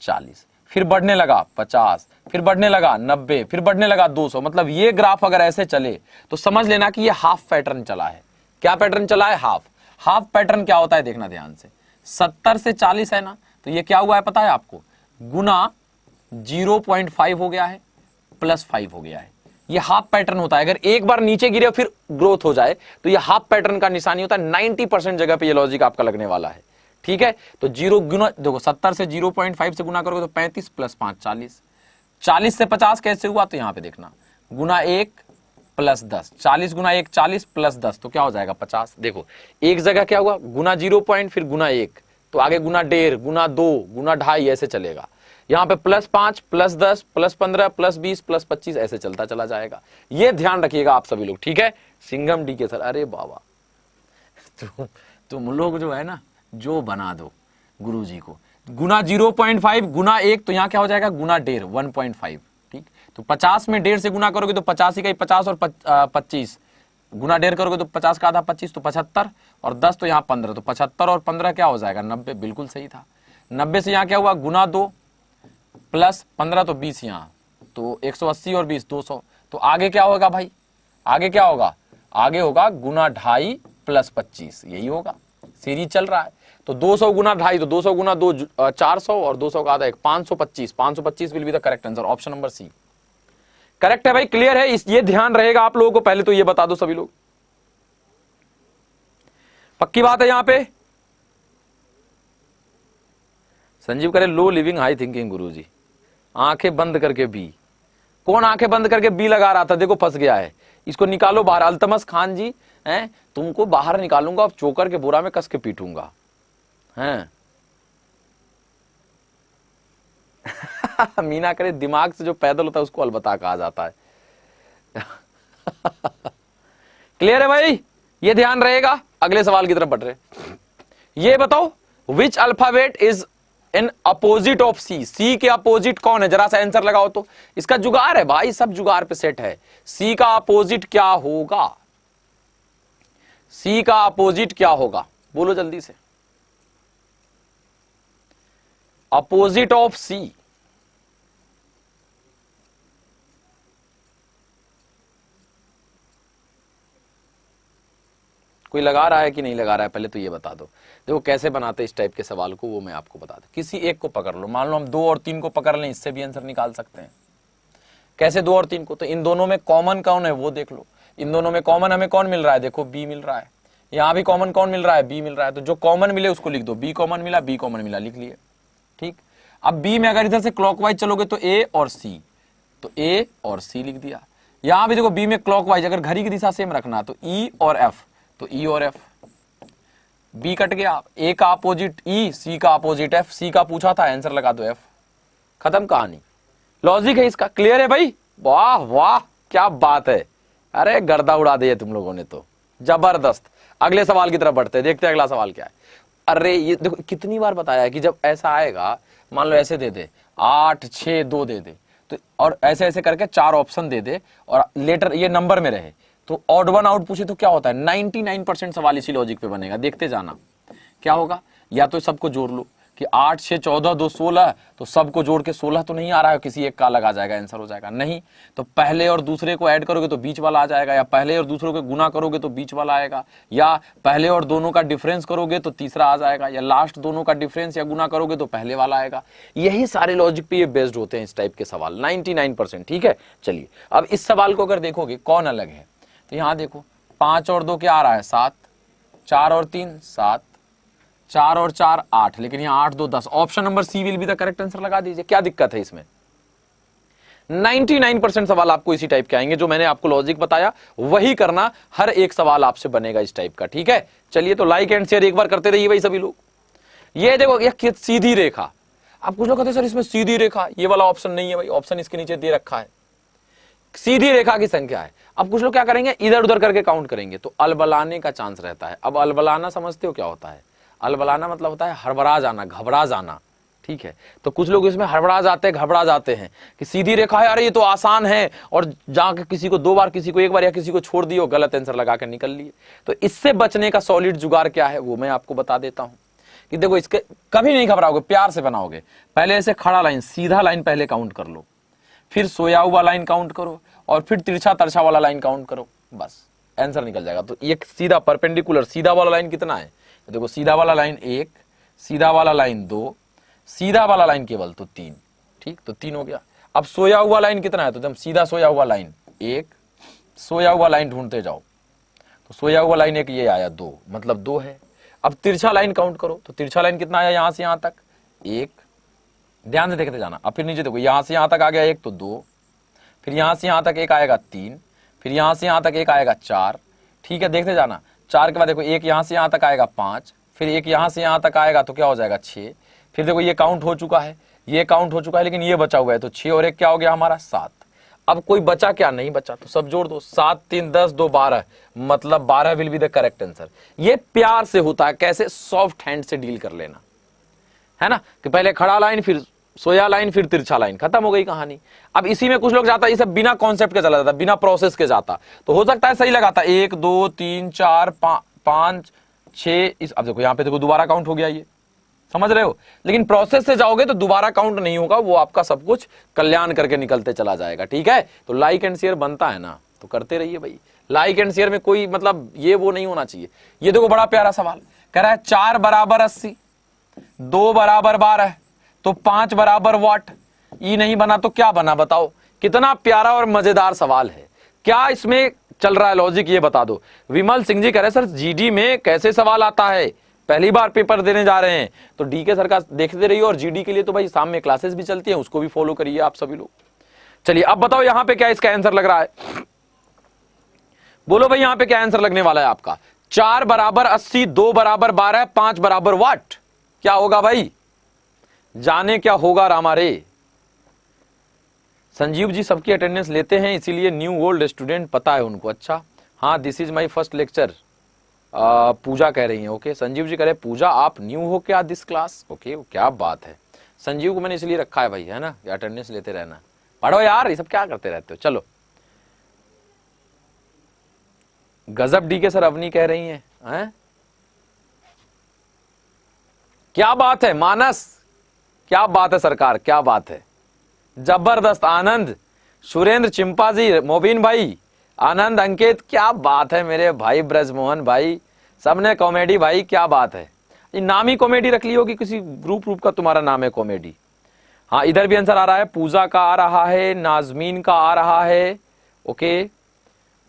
A: 40, फिर बढ़ने लगा 50, फिर बढ़ने लगा 90, फिर बढ़ने लगा 200। मतलब ये ग्राफ अगर ऐसे चले तो समझ लेना कि ये हाफ पैटर्न चला है। क्या पैटर्न चला है? हाफ पैटर्न क्या होता है देखना ध्यान से। 70 से 40 है ना, तो ये क्या हुआ है पता है आपको, गुना 0.5 हो गया है, प्लस 5 हो गया है। ये हाफ पैटर्न होता है। अगर एक बार नीचे गिरे फिर ग्रोथ हो जाए तो ये हाफ पैटर्न का निशानी होता है। 90% जगह पे ये लॉजिक आपका लगने वाला है। ठीक है, तो 0 गुना देखो 70 से 0.5 से गुना करोगे तो 35 प्लस 5 40। 40 से 50 कैसे हुआ, तो यहां पे देखना गुना 1 प्लस 10, 40 गुना 1 40 प्लस 10 तो क्या हो जाएगा 50। देखो एक जगह क्या हुआ, गुना 0 पॉइंट, फिर गुना 1, तो आगे गुना 1.5, गुना 2, गुना 2.5 ऐसे चलेगा। यहां पे plus 5 plus 10 plus 15 plus 20 plus 25 ऐसे चलता चला जाएगा। ये ध्यान रखिएगा आप सभी लोग, ठीक है। सिंगम डीके सर, अरे बाबा तुम लोग जो है ना, जो बना दो गुरुजी को। गुना 0.5 गुना 1 तो यहां क्या हो जाएगा गुना 1.5 1.5। ठीक, तो 50 में 1.5 से गुना करोगे तो 50 ही का 50 और 25 गुना 1.5 करोगे तो 50 का आधा 25 तो 75 और 10 तो यहाँ 15, तो 75 और 15 क्या हो जाएगा 90। बिल्कुल सही था। 90 से यहाँ क्या हुआ गुना 2 प्लस 15 तो 20, यहाँ तो 180 और 20 200। तो आगे क्या होगा भाई, आगे क्या होगा, आगे होगा गुना 2.5 प्लस 25, यही होगा। सीरीज चल रहा है तो 200 गुना 2.5 तो 200 गुना 2 400 और 200 का आधा 1 525। 525 will be the correct answer, option number C correct है भाई। क्लियर है, ये ध्यान रहेगा आप लोगों को। पहले तो ये बता दो सभी लोग, पक्की बात है यहां पे। संजीव करे लो लिविंग हाई थिंकिंग गुरुजी, आंखें बंद करके बी। कौन आंखें बंद करके बी लगा रहा था, देखो फंस गया है। इसको निकालो बाहर। अल्तमस खान जी हैं, तुमको बाहर निकालूंगा, अब चोकर के बोरा में कस के पीटूंगा हैं। मीना करे दिमाग से जो पैदल होता है उसको अलबत्ता कहा जाता है। क्लियर है भाई, ये ध्यान रहेगा। अगले सवाल की तरफ बढ़ रहे, ये बताओ which alphabet is in opposite of C. C के अपोजिट कौन है, जरा सा आंसर लगाओ तो। इसका जुगाड़ है भाई, सब जुगाड़ पे सेट है। सी का अपोजिट क्या होगा, सी का अपोजिट क्या होगा, बोलो जल्दी से। अपोजिट ऑफ सी, कोई लगा रहा है कि नहीं लगा रहा है, पहले तो ये बता दो। देखो कैसे बनाते इस टाइप के सवाल को, वो मैं आपको बता दूं। किसी एक को पकड़ लो, मान लो हम 2 और 3 को पकड़ लें, इससे भी आंसर निकाल सकते हैं। कैसे 2 और 3 को, तो इन दोनों में कॉमन कौन है वो देख लो। इन दोनों में कॉमन हमें कौन मिल रहा है, देखो बी मिल रहा है। यहां भी कॉमन कौन मिल रहा है, बी मिल रहा है। तो जो कॉमन मिले उसको लिख दो, बी कॉमन मिला, बी कॉमन मिला, लिख लिए। ठीक, अब बी में अगर इधर से क्लॉकवाइज चलोगे तो ए और सी, तो ए और सी लिख दिया। यहां भी देखो बी में क्लॉकवाइज अगर घड़ी की दिशा सेम रखना तो ई और एफ, तो ई और एफ। बी कट गया, ए का अपोजिट ई, सी का अपोजिट एफ। सी का पूछा था, आंसर लगा दो एफ, खत्म कहानी। लॉजिक है इसका, क्लियर है भाई। वाह वाह क्या बात है, अरे गर्दा उड़ा दिया तुम लोगों ने तो, जबरदस्त। अगले सवाल की तरफ बढ़ते हैं, देखते हैं अगला सवाल क्या है। अरे ये देखो कितनी बार बताया है कि जब ऐसा आएगा, मान लो ऐसे दे दे 8 6 2 दे दे, तो और ऐसे ऐसे करके 4 ऑप्शन दे दे और लेटर ये नंबर में रहे, तो ऑड वन आउट पूछे तो क्या होता है, 99% सवाल इसी लॉजिक पे बनेगा। देखते जाना क्या होगा, या तो सबको जोड़ लो, कि 8 6 14 2 16, तो सबको जोड़ के 16 तो नहीं आ रहा है, किसी एक का अलग आ जाएगा, आंसर हो जाएगा नहीं। तो पहले और दूसरे को ऐड करोगे तो बीच वाला आ जाएगा, या पहले और दूसरों को गुना करोगे तो बीच वाला आएगा, या पहले और दोनों का डिफरेंस करोगे तो तीसरा आ जाएगा, या लास्ट दोनों का डिफरेंस या गुना करोगे तो पहले वाला आएगा। यही सारे लॉजिक पे ये बेस्ड होते हैं इस टाइप के सवाल 99%। ठीक है, चलिए अब इस सवाल को अगर देखोगे कौन अलग है, तो यहां देखो 5 और 2 क्या आ रहा है 7, 4 और 3 7, 4 और 4 8, लेकिन यहाँ 8 2 10। Option number C will be the correct answer लगा दीजिए, क्या दिक्कत है इसमें। 99% सवाल आपको इसी टाइप के आएंगे, जो मैंने आपको लॉजिक बताया वही करना, हर एक सवाल आपसे बनेगा इस टाइप का। ठीक है, चलिए तो लाइक एंड शेयर एक बार करते रहिए भाई सभी लोग। ये देखो ये सीधी रेखा, आप कुछ लोग कहते हैं सर इसमें सीधी रेखा, ये वाला ऑप्शन नहीं है भाई, ऑप्शन इसके नीचे दे रखा है, सीधी रेखा की संख्या है। अब कुछ लोग क्या करेंगे, इधर उधर करके काउंट करेंगे तो अलबलाने का चांस रहता है। अब अलबलाना समझते हो क्या होता है? अलबलाना मतलब होता है हड़बड़ा जाना, घबरा जाना। ठीक है, तो कुछ लोग इसमें हड़बड़ा जाते हैं, घबरा जाते हैं कि सीधी रेखा है, अरे ये तो आसान है, और जाके किसी को 2 बार, किसी को 1 बार, या किसी को छोड़ दियो, गलत आंसर लगा के निकल लिए। तो इससे बचने का सॉलिड जुगाड़ क्या है वो मैं आपको बता देता हूं कि देखो, इसके कभी नहीं घबराओगे, प्यार से बनाओगे। पहले ऐसे खड़ा लाइन, सीधा लाइन पहले काउंट कर लो, फिर सोया हुआ लाइन काउंट करो, और फिर तिरछा तरछा वाला लाइन काउंट करो, बस आंसर निकल जाएगा। तो ये सीधा परपेंडिकुलर सीधा वाला लाइन कितना है, तो देखो सीधा वाला लाइन 1, सीधा वाला लाइन 2, सीधा वाला लाइन केवल तो 3। ठीक, तो 3 हो गया। अब सोया हुआ लाइन कितना है, तो एकदम सीधा सोया हुआ लाइन 1, सोया हुआ लाइन ढूंढते जाओ, तो सोया हुआ लाइन 1 ये आया 2, मतलब 2 है। अब तिरछा लाइन काउंट करो, तो तिरछा लाइन कितना आया, यहां से यहां तक 1, ध्यान से देखते जाना। अब फिर नीचे देखो, यहां से यहां तक आ गया 1 तो 2, फिर यहां से यहां तक 1 आएगा 3, फिर यहां से यहां तक 1 आएगा 4। ठीक है, देखते जाना। 4 के बाद देखो 1 यहां से यहां तक आएगा 5, फिर 1 यहां से यहां तक आएगा तो क्या हो जाएगा 6, फिर देखो ये काउंट हो चुका है, ये काउंट हो चुका है, लेकिन ये बचा हुआ है, तो 6 और 1 क्या हो गया हमारा 7। अब कोई बचा क्या, नहीं बचा, तो सब जोड़ दो, 7 3 10 2 12, मतलब 12 will be the correct answer. ये प्यार से होता है, कैसे, सॉफ्ट हैंड से डील कर लेना है ना, कि पहले खड़ा लाइन, फिर सोया लाइन, फिर तिरछा लाइन, खत्म हो गई कहानी। अब इसी में कुछ लोग जाता है, ये सब बिना कॉन्सेप्ट के चला जाता, बिना प्रोसेस के जाता, तो हो सकता है सही लगाता 1 2 3 4 5 6। अब देखो यहाँ पे देखो दोबारा काउंट हो गया, ये समझ रहे हो, लेकिन प्रोसेस से जाओगे तो दोबारा काउंट नहीं होगा, वो आपका सब कुछ कल्याण करके निकलते चला जाएगा। ठीक है, तो लाइक एंड शेयर बनता है ना, तो करते रहिए भाई। लाइक एंड शेयर में कोई मतलब ये वो नहीं होना चाहिए। ये देखो बड़ा प्यारा सवाल कह रहा है, 4 बराबर 80, 2 बराबर 12, तो 5 बराबर वाट। ई नहीं बना तो क्या बना, बताओ। कितना प्यारा और मजेदार सवाल है, क्या इसमें चल रहा है लॉजिक, ये बता दो। विमल सिंह जी कह रहे सर जीडी में कैसे सवाल आता है, पहली बार पेपर देने जा रहे हैं, तो डीके सर का देखते रहिए, और जीडी के लिए तो भाई शाम में क्लासेस भी चलती हैं, उसको भी फॉलो करिए आप सभी लोग। चलिए अब बताओ यहां पे क्या इसका आंसर लग रहा है, बोलो भाई यहां पे क्या आंसर लगने वाला है आपका। 4 बराबर 80, 2 बराबर 12, 5 बराबर वाट, क्या होगा भाई, जाने क्या होगा रामारे। संजीव जी सबकी अटेंडेंस लेते हैं, इसीलिए न्यू ओल्ड स्टूडेंट पता है उनको। अच्छा हाँ, this is my first lecture, Puja कह रही है। ओके, संजीव जी कह रहे पूजा आप न्यू हो क्या दिस क्लास, ओके क्या बात है। संजीव को मैंने इसलिए रखा है भाई, है ना, अटेंडेंस लेते रहना, पढ़ो यार, ये सब क्या करते रहते हो। चलो गजब डी के सर, अवनी कह रही हैं, क्या बात है मानस, क्या बात है सरकार, क्या बात है, जबरदस्त। आनंद, सुरेंद्र, चिंपा जी, मोबिन भाई, आनंद, अंकित, क्या बात है मेरे भाई, ब्रजमोहन भाई, सबने कॉमेडी भाई, क्या बात है। ये नाम ही कॉमेडी रख ली होगी, किसी ग्रुप का तुम्हारा नाम है कॉमेडी। हाँ इधर भी आंसर आ रहा है, पूजा का आ रहा है, नाजमीन का आ रहा है, okay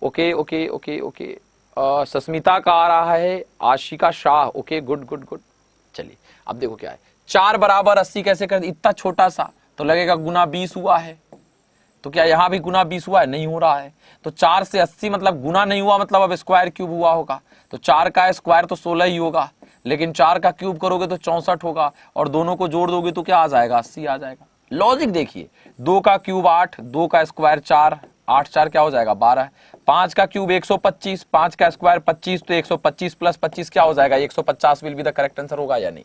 A: okay okay okay okay, Sasmita का आ रहा है, Ashika Shah, okay good good good. चलिए अब देखो क्या है, 4 बराबर 80 कैसे कर, इतना छोटा सा तो लगेगा गुना 20 हुआ है, तो क्या यहां भी गुना 20 हुआ है, नहीं हो रहा है। तो 4 से 80 मतलब गुना नहीं हुआ, मतलब अब स्क्वायर क्यूब हुआ होगा, तो 4 का स्क्वायर तो 16 ही होगा, लेकिन 4 का क्यूब करोगे तो 64 होगा, और दोनों को जोड़ दोगे तो क्या आ जाएगा, 80 आ जाएगा। लॉजिक देखिए, 2 का क्यूब 8, 2 का स्क्वायर 4, 8 4 क्या हो जाएगा 12, 5 का क्यूब 125, 5 का स्क्वायर 25, तो 125 प्लस 25 क्या हो जाएगा 150 will be the correct answer होगा या नहीं।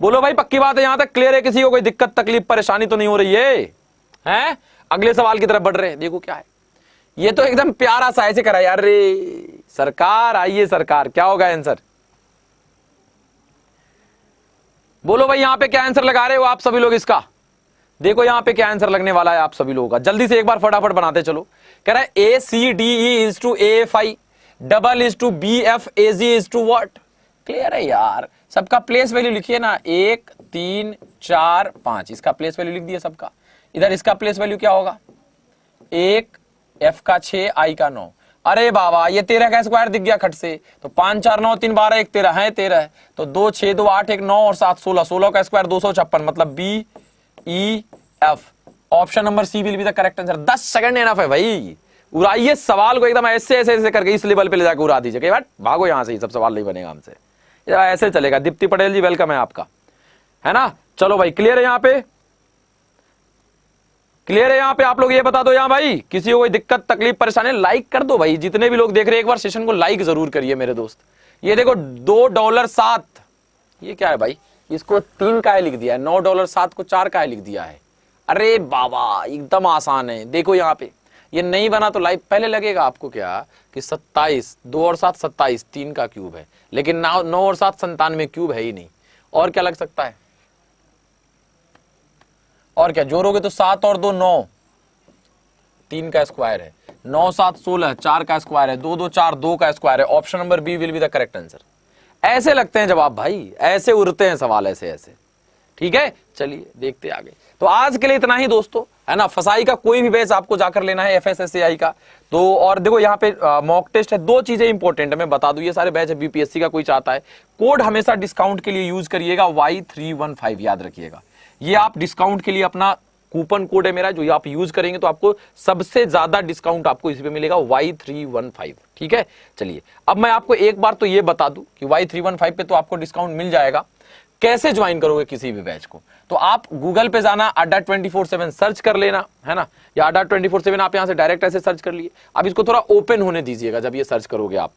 A: बोलो भाई पक्की बात है, यहां तक क्लियर है, किसी को कोई दिक्कत तकलीफ परेशानी तो नहीं हो रही है, हैं? अगले सवाल की तरफ बढ़ रहे हैं, देखो क्या है, ये तो एकदम प्यारा सा ऐसे करा यार रे सरकार, आइए सरकार, क्या होगा आंसर। बोलो भाई यहां पे क्या आंसर लगा रहे हो आप सभी लोग इसका? देखो यहां पे क्या आंसर लगने वाला है आप सभी लोगों का, जल्दी से एक बार फटाफट बनाते चलो। कह रहा है ACDE is to AFI, double is to BFAG is to what? Clear है यार, सबका प्लेस वैल्यू लिखिए ना, 1 3 4 5, इसका प्लेस वैल्यू लिख दिया सबका। इधर इसका प्लेस वैल्यू क्या होगा? 1, F का 6, I का 9। अरे बाबा ये 13 का स्क्वायर दिख गया खट से, तो 5 4 9 3 12 1 13 है, 13 है तो 2 6 2 8 1 9 और 7 16, 16 का स्क्वायर 256, मतलब BEF। Option number C will be the correct answer. 10 second enough है भाई, उड़ाइए सवाल को एकदम ऐसे ऐसे ऐसे करके इस लेवल पे ले जाकर उड़ा दीजिए। कई बार भागो यहां से, सब सवाल नहीं बनेगा हमसे, ऐसे चलेगा। दीप्ति पटेल जी वेलकम है आपका, है ना। चलो भाई क्लियर है यहाँ पे, क्लियर है यहाँ पे? आप लोग ये बता दो यहाँ भाई, किसी को कोई दिक्कत तकलीफ परेशानी? लाइक कर दो भाई, जितने भी लोग देख रहे हैं एक बार सेशन को लाइक जरूर करिए मेरे दोस्त। ये देखो $2.07, ये क्या है भाई? इसको 3 का लिख दिया है, $9.07 को 4 का लिख दिया है। अरे बाबा एकदम आसान है। देखो यहाँ पे ये नहीं बना तो लाइव पहले लगेगा आपको क्या कि 27, 2 और 7 27, 3 का क्यूब है, लेकिन 9 और 7 97 क्यूब है ही नहीं। और क्या लग सकता है? और क्या जोड़ोगे तो 7 और 2 9, 3 का स्क्वायर है, 9 7 16, 4 का स्क्वायर है, 2 2 4 2 का स्क्वायर है। Option number B will be the correct answer. ऐसे लगते हैं जवाब भाई, ऐसे उड़ते हैं सवाल, ऐसे ऐसे। ठीक है, चलिए देखते आगे। तो आज के लिए इतना ही दोस्तों, है ना। फसाई का कोई भी बैच आपको जाकर लेना है, FSSAI का तो। और देखो यहाँ पे मॉक टेस्ट है, 2 चीजें इंपॉर्टेंट है मैं बता दूं, ये सारे बैच है BPSC का कोई चाहता है। कोड हमेशा डिस्काउंट के लिए यूज करिएगा, Y315 याद रखिएगा। ये आप डिस्काउंट के लिए अपना कूपन कोड है मेरा, जो आप यूज करेंगे तो आपको सबसे ज्यादा डिस्काउंट आपको इसी पे मिलेगा, Y315। ठीक है, चलिए अब मैं आपको एक बार तो ये बता दूं कि Y315 पे तो आपको डिस्काउंट मिल जाएगा। कैसे ज्वाइन करोगे किसी भी बैच को? तो आप गूगल पे जाना, अड्डा 24/7 सर्च कर लेना, है ना, या अड्डा 24/7 आप यहां से डायरेक्ट ऐसे सर्च कर लिए। अब इसको थोड़ा ओपन होने दीजिएगा जब ये सर्च करोगे आप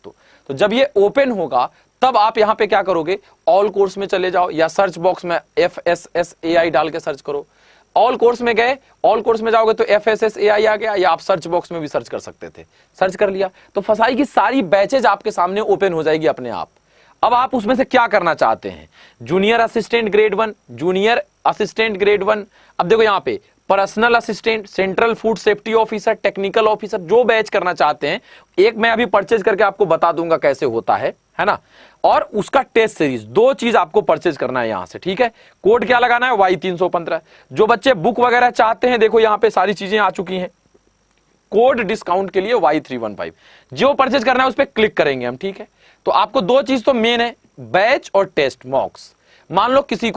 A: तो जब ये ओपन होगा तब आप यहां पे क्या करोगे, ऑल कोर्स में चले जाओ या सर्च बॉक्स में FSSAI डाल के सर्च करो। ऑल कोर्स में गए, ऑल कोर्स में जाओगे तो FSSAI आ गया, या आप सर्च बॉक्स में भी सर्च कर सकते थे। सर्च कर लिया तो फसाई की सारी बैचेज आपके सामने ओपन हो जाएगी अपने आप। अब आप उसमें से क्या करना चाहते हैं? Junior assistant grade 1, junior assistant grade 1। अब देखो यहाँ पे personal assistant, central food safety officer, technical officer, जो बैच करना चाहते हैं, एक मैं अभी परचेज करके आपको बता दूंगा कैसे होता है ना। और उसका टेस्ट सीरीज, 2 चीज आपको परचेज करना है यहां से। ठीक है, कोड क्या लगाना है? Y315। जो बच्चे बुक वगैरह चाहते हैं, देखो यहाँ पे सारी चीजें आ चुकी हैं कोड डिस्काउंट के लिए, Y315। जो परचेज करना है उस पर क्लिक करेंगे हम। ठीक है, तो आपको 2 चीज तो मेन है, बैच और टेस्ट मॉक्स। मान लो किसी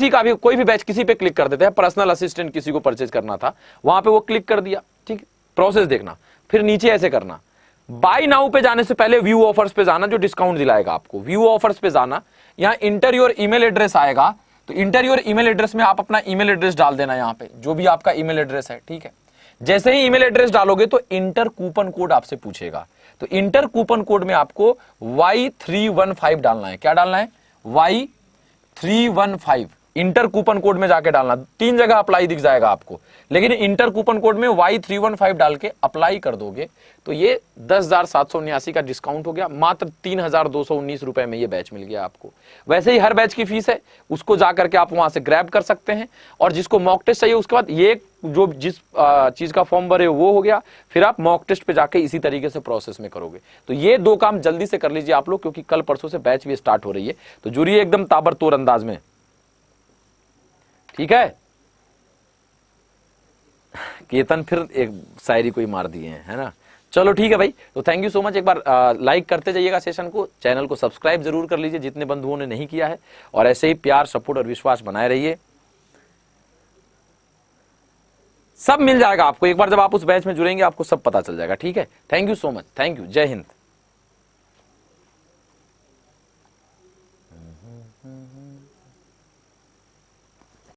A: का भी कोई भी बैच किसी पे क्लिक कर देते हैं, पर्सनल असिस्टेंट किसी को परचेज करना था, वहां पे वो क्लिक कर दिया। ठीक, प्रोसेस देखना, फिर नीचे ऐसे करना, बाय नाउ पे जाने से पहले व्यू ऑफर्स पे जाना, जो डिस्काउंट दिलाएगा आपको। व्यू ऑफर्स पे जाना, यहां इंटर योर ईमेल एड्रेस आएगा, तो इंटर योर ईमेल एड्रेस में आप अपना ईमेल एड्रेस डाल देना यहां पे, जो भी आपका ईमेल एड्रेस है। ठीक है, जैसे ही ईमेल एड्रेस डालोगे तो इंटर कूपन कोड आपसे पूछेगा, तो इंटर कूपन कोड में आपको Y315 डालना है। क्या डालना है? Y315 इंटर कूपन कोड में जाके डालना। 3 जगह अप्लाई दिख जाएगा आपको, लेकिन इंटर कूपन कोड में Y315 डाल के अप्लाई कर दोगे तो ये 10,779 का डिस्काउंट हो गया, मात्र 3,219 रुपए में ये बैच मिल गया आपको। वैसे ही हर बैच की फीस है, उसको जाकर के आप वहां से ग्रैब कर सकते हैं। और जिसको मॉक टेस्ट चाहिए उसके बाद ये जो जिस चीज का फॉर्म भरे वो हो गया, फिर आप मॉक टेस्ट पे जाके इसी तरीके से प्रोसेस में करोगे। तो ये 2 काम जल्दी से कर लीजिए आप लोग, क्योंकि कल परसों से बैच भी स्टार्ट हो रही है, तो जुड़िए एकदम ताबड़तोड़ अंदाज में। ठीक है, केतन फिर एक शायरी कोई मार दिए हैं, है ना। चलो ठीक है भाई, तो थैंक यू सो मच। एक बार लाइक करते जाइएगा सेशन को, चैनल को सब्सक्राइब जरूर कर लीजिए जितने बंधुओं ने नहीं किया है, और ऐसे ही प्यार, सपोर्ट और विश्वास बनाए रहिए। सब मिल जाएगा आपको, एक बार जब आप उस बैच में जुड़ेंगे आपको सब पता चल जाएगा। ठीक है, thank you so much, thank you, जय हिंद।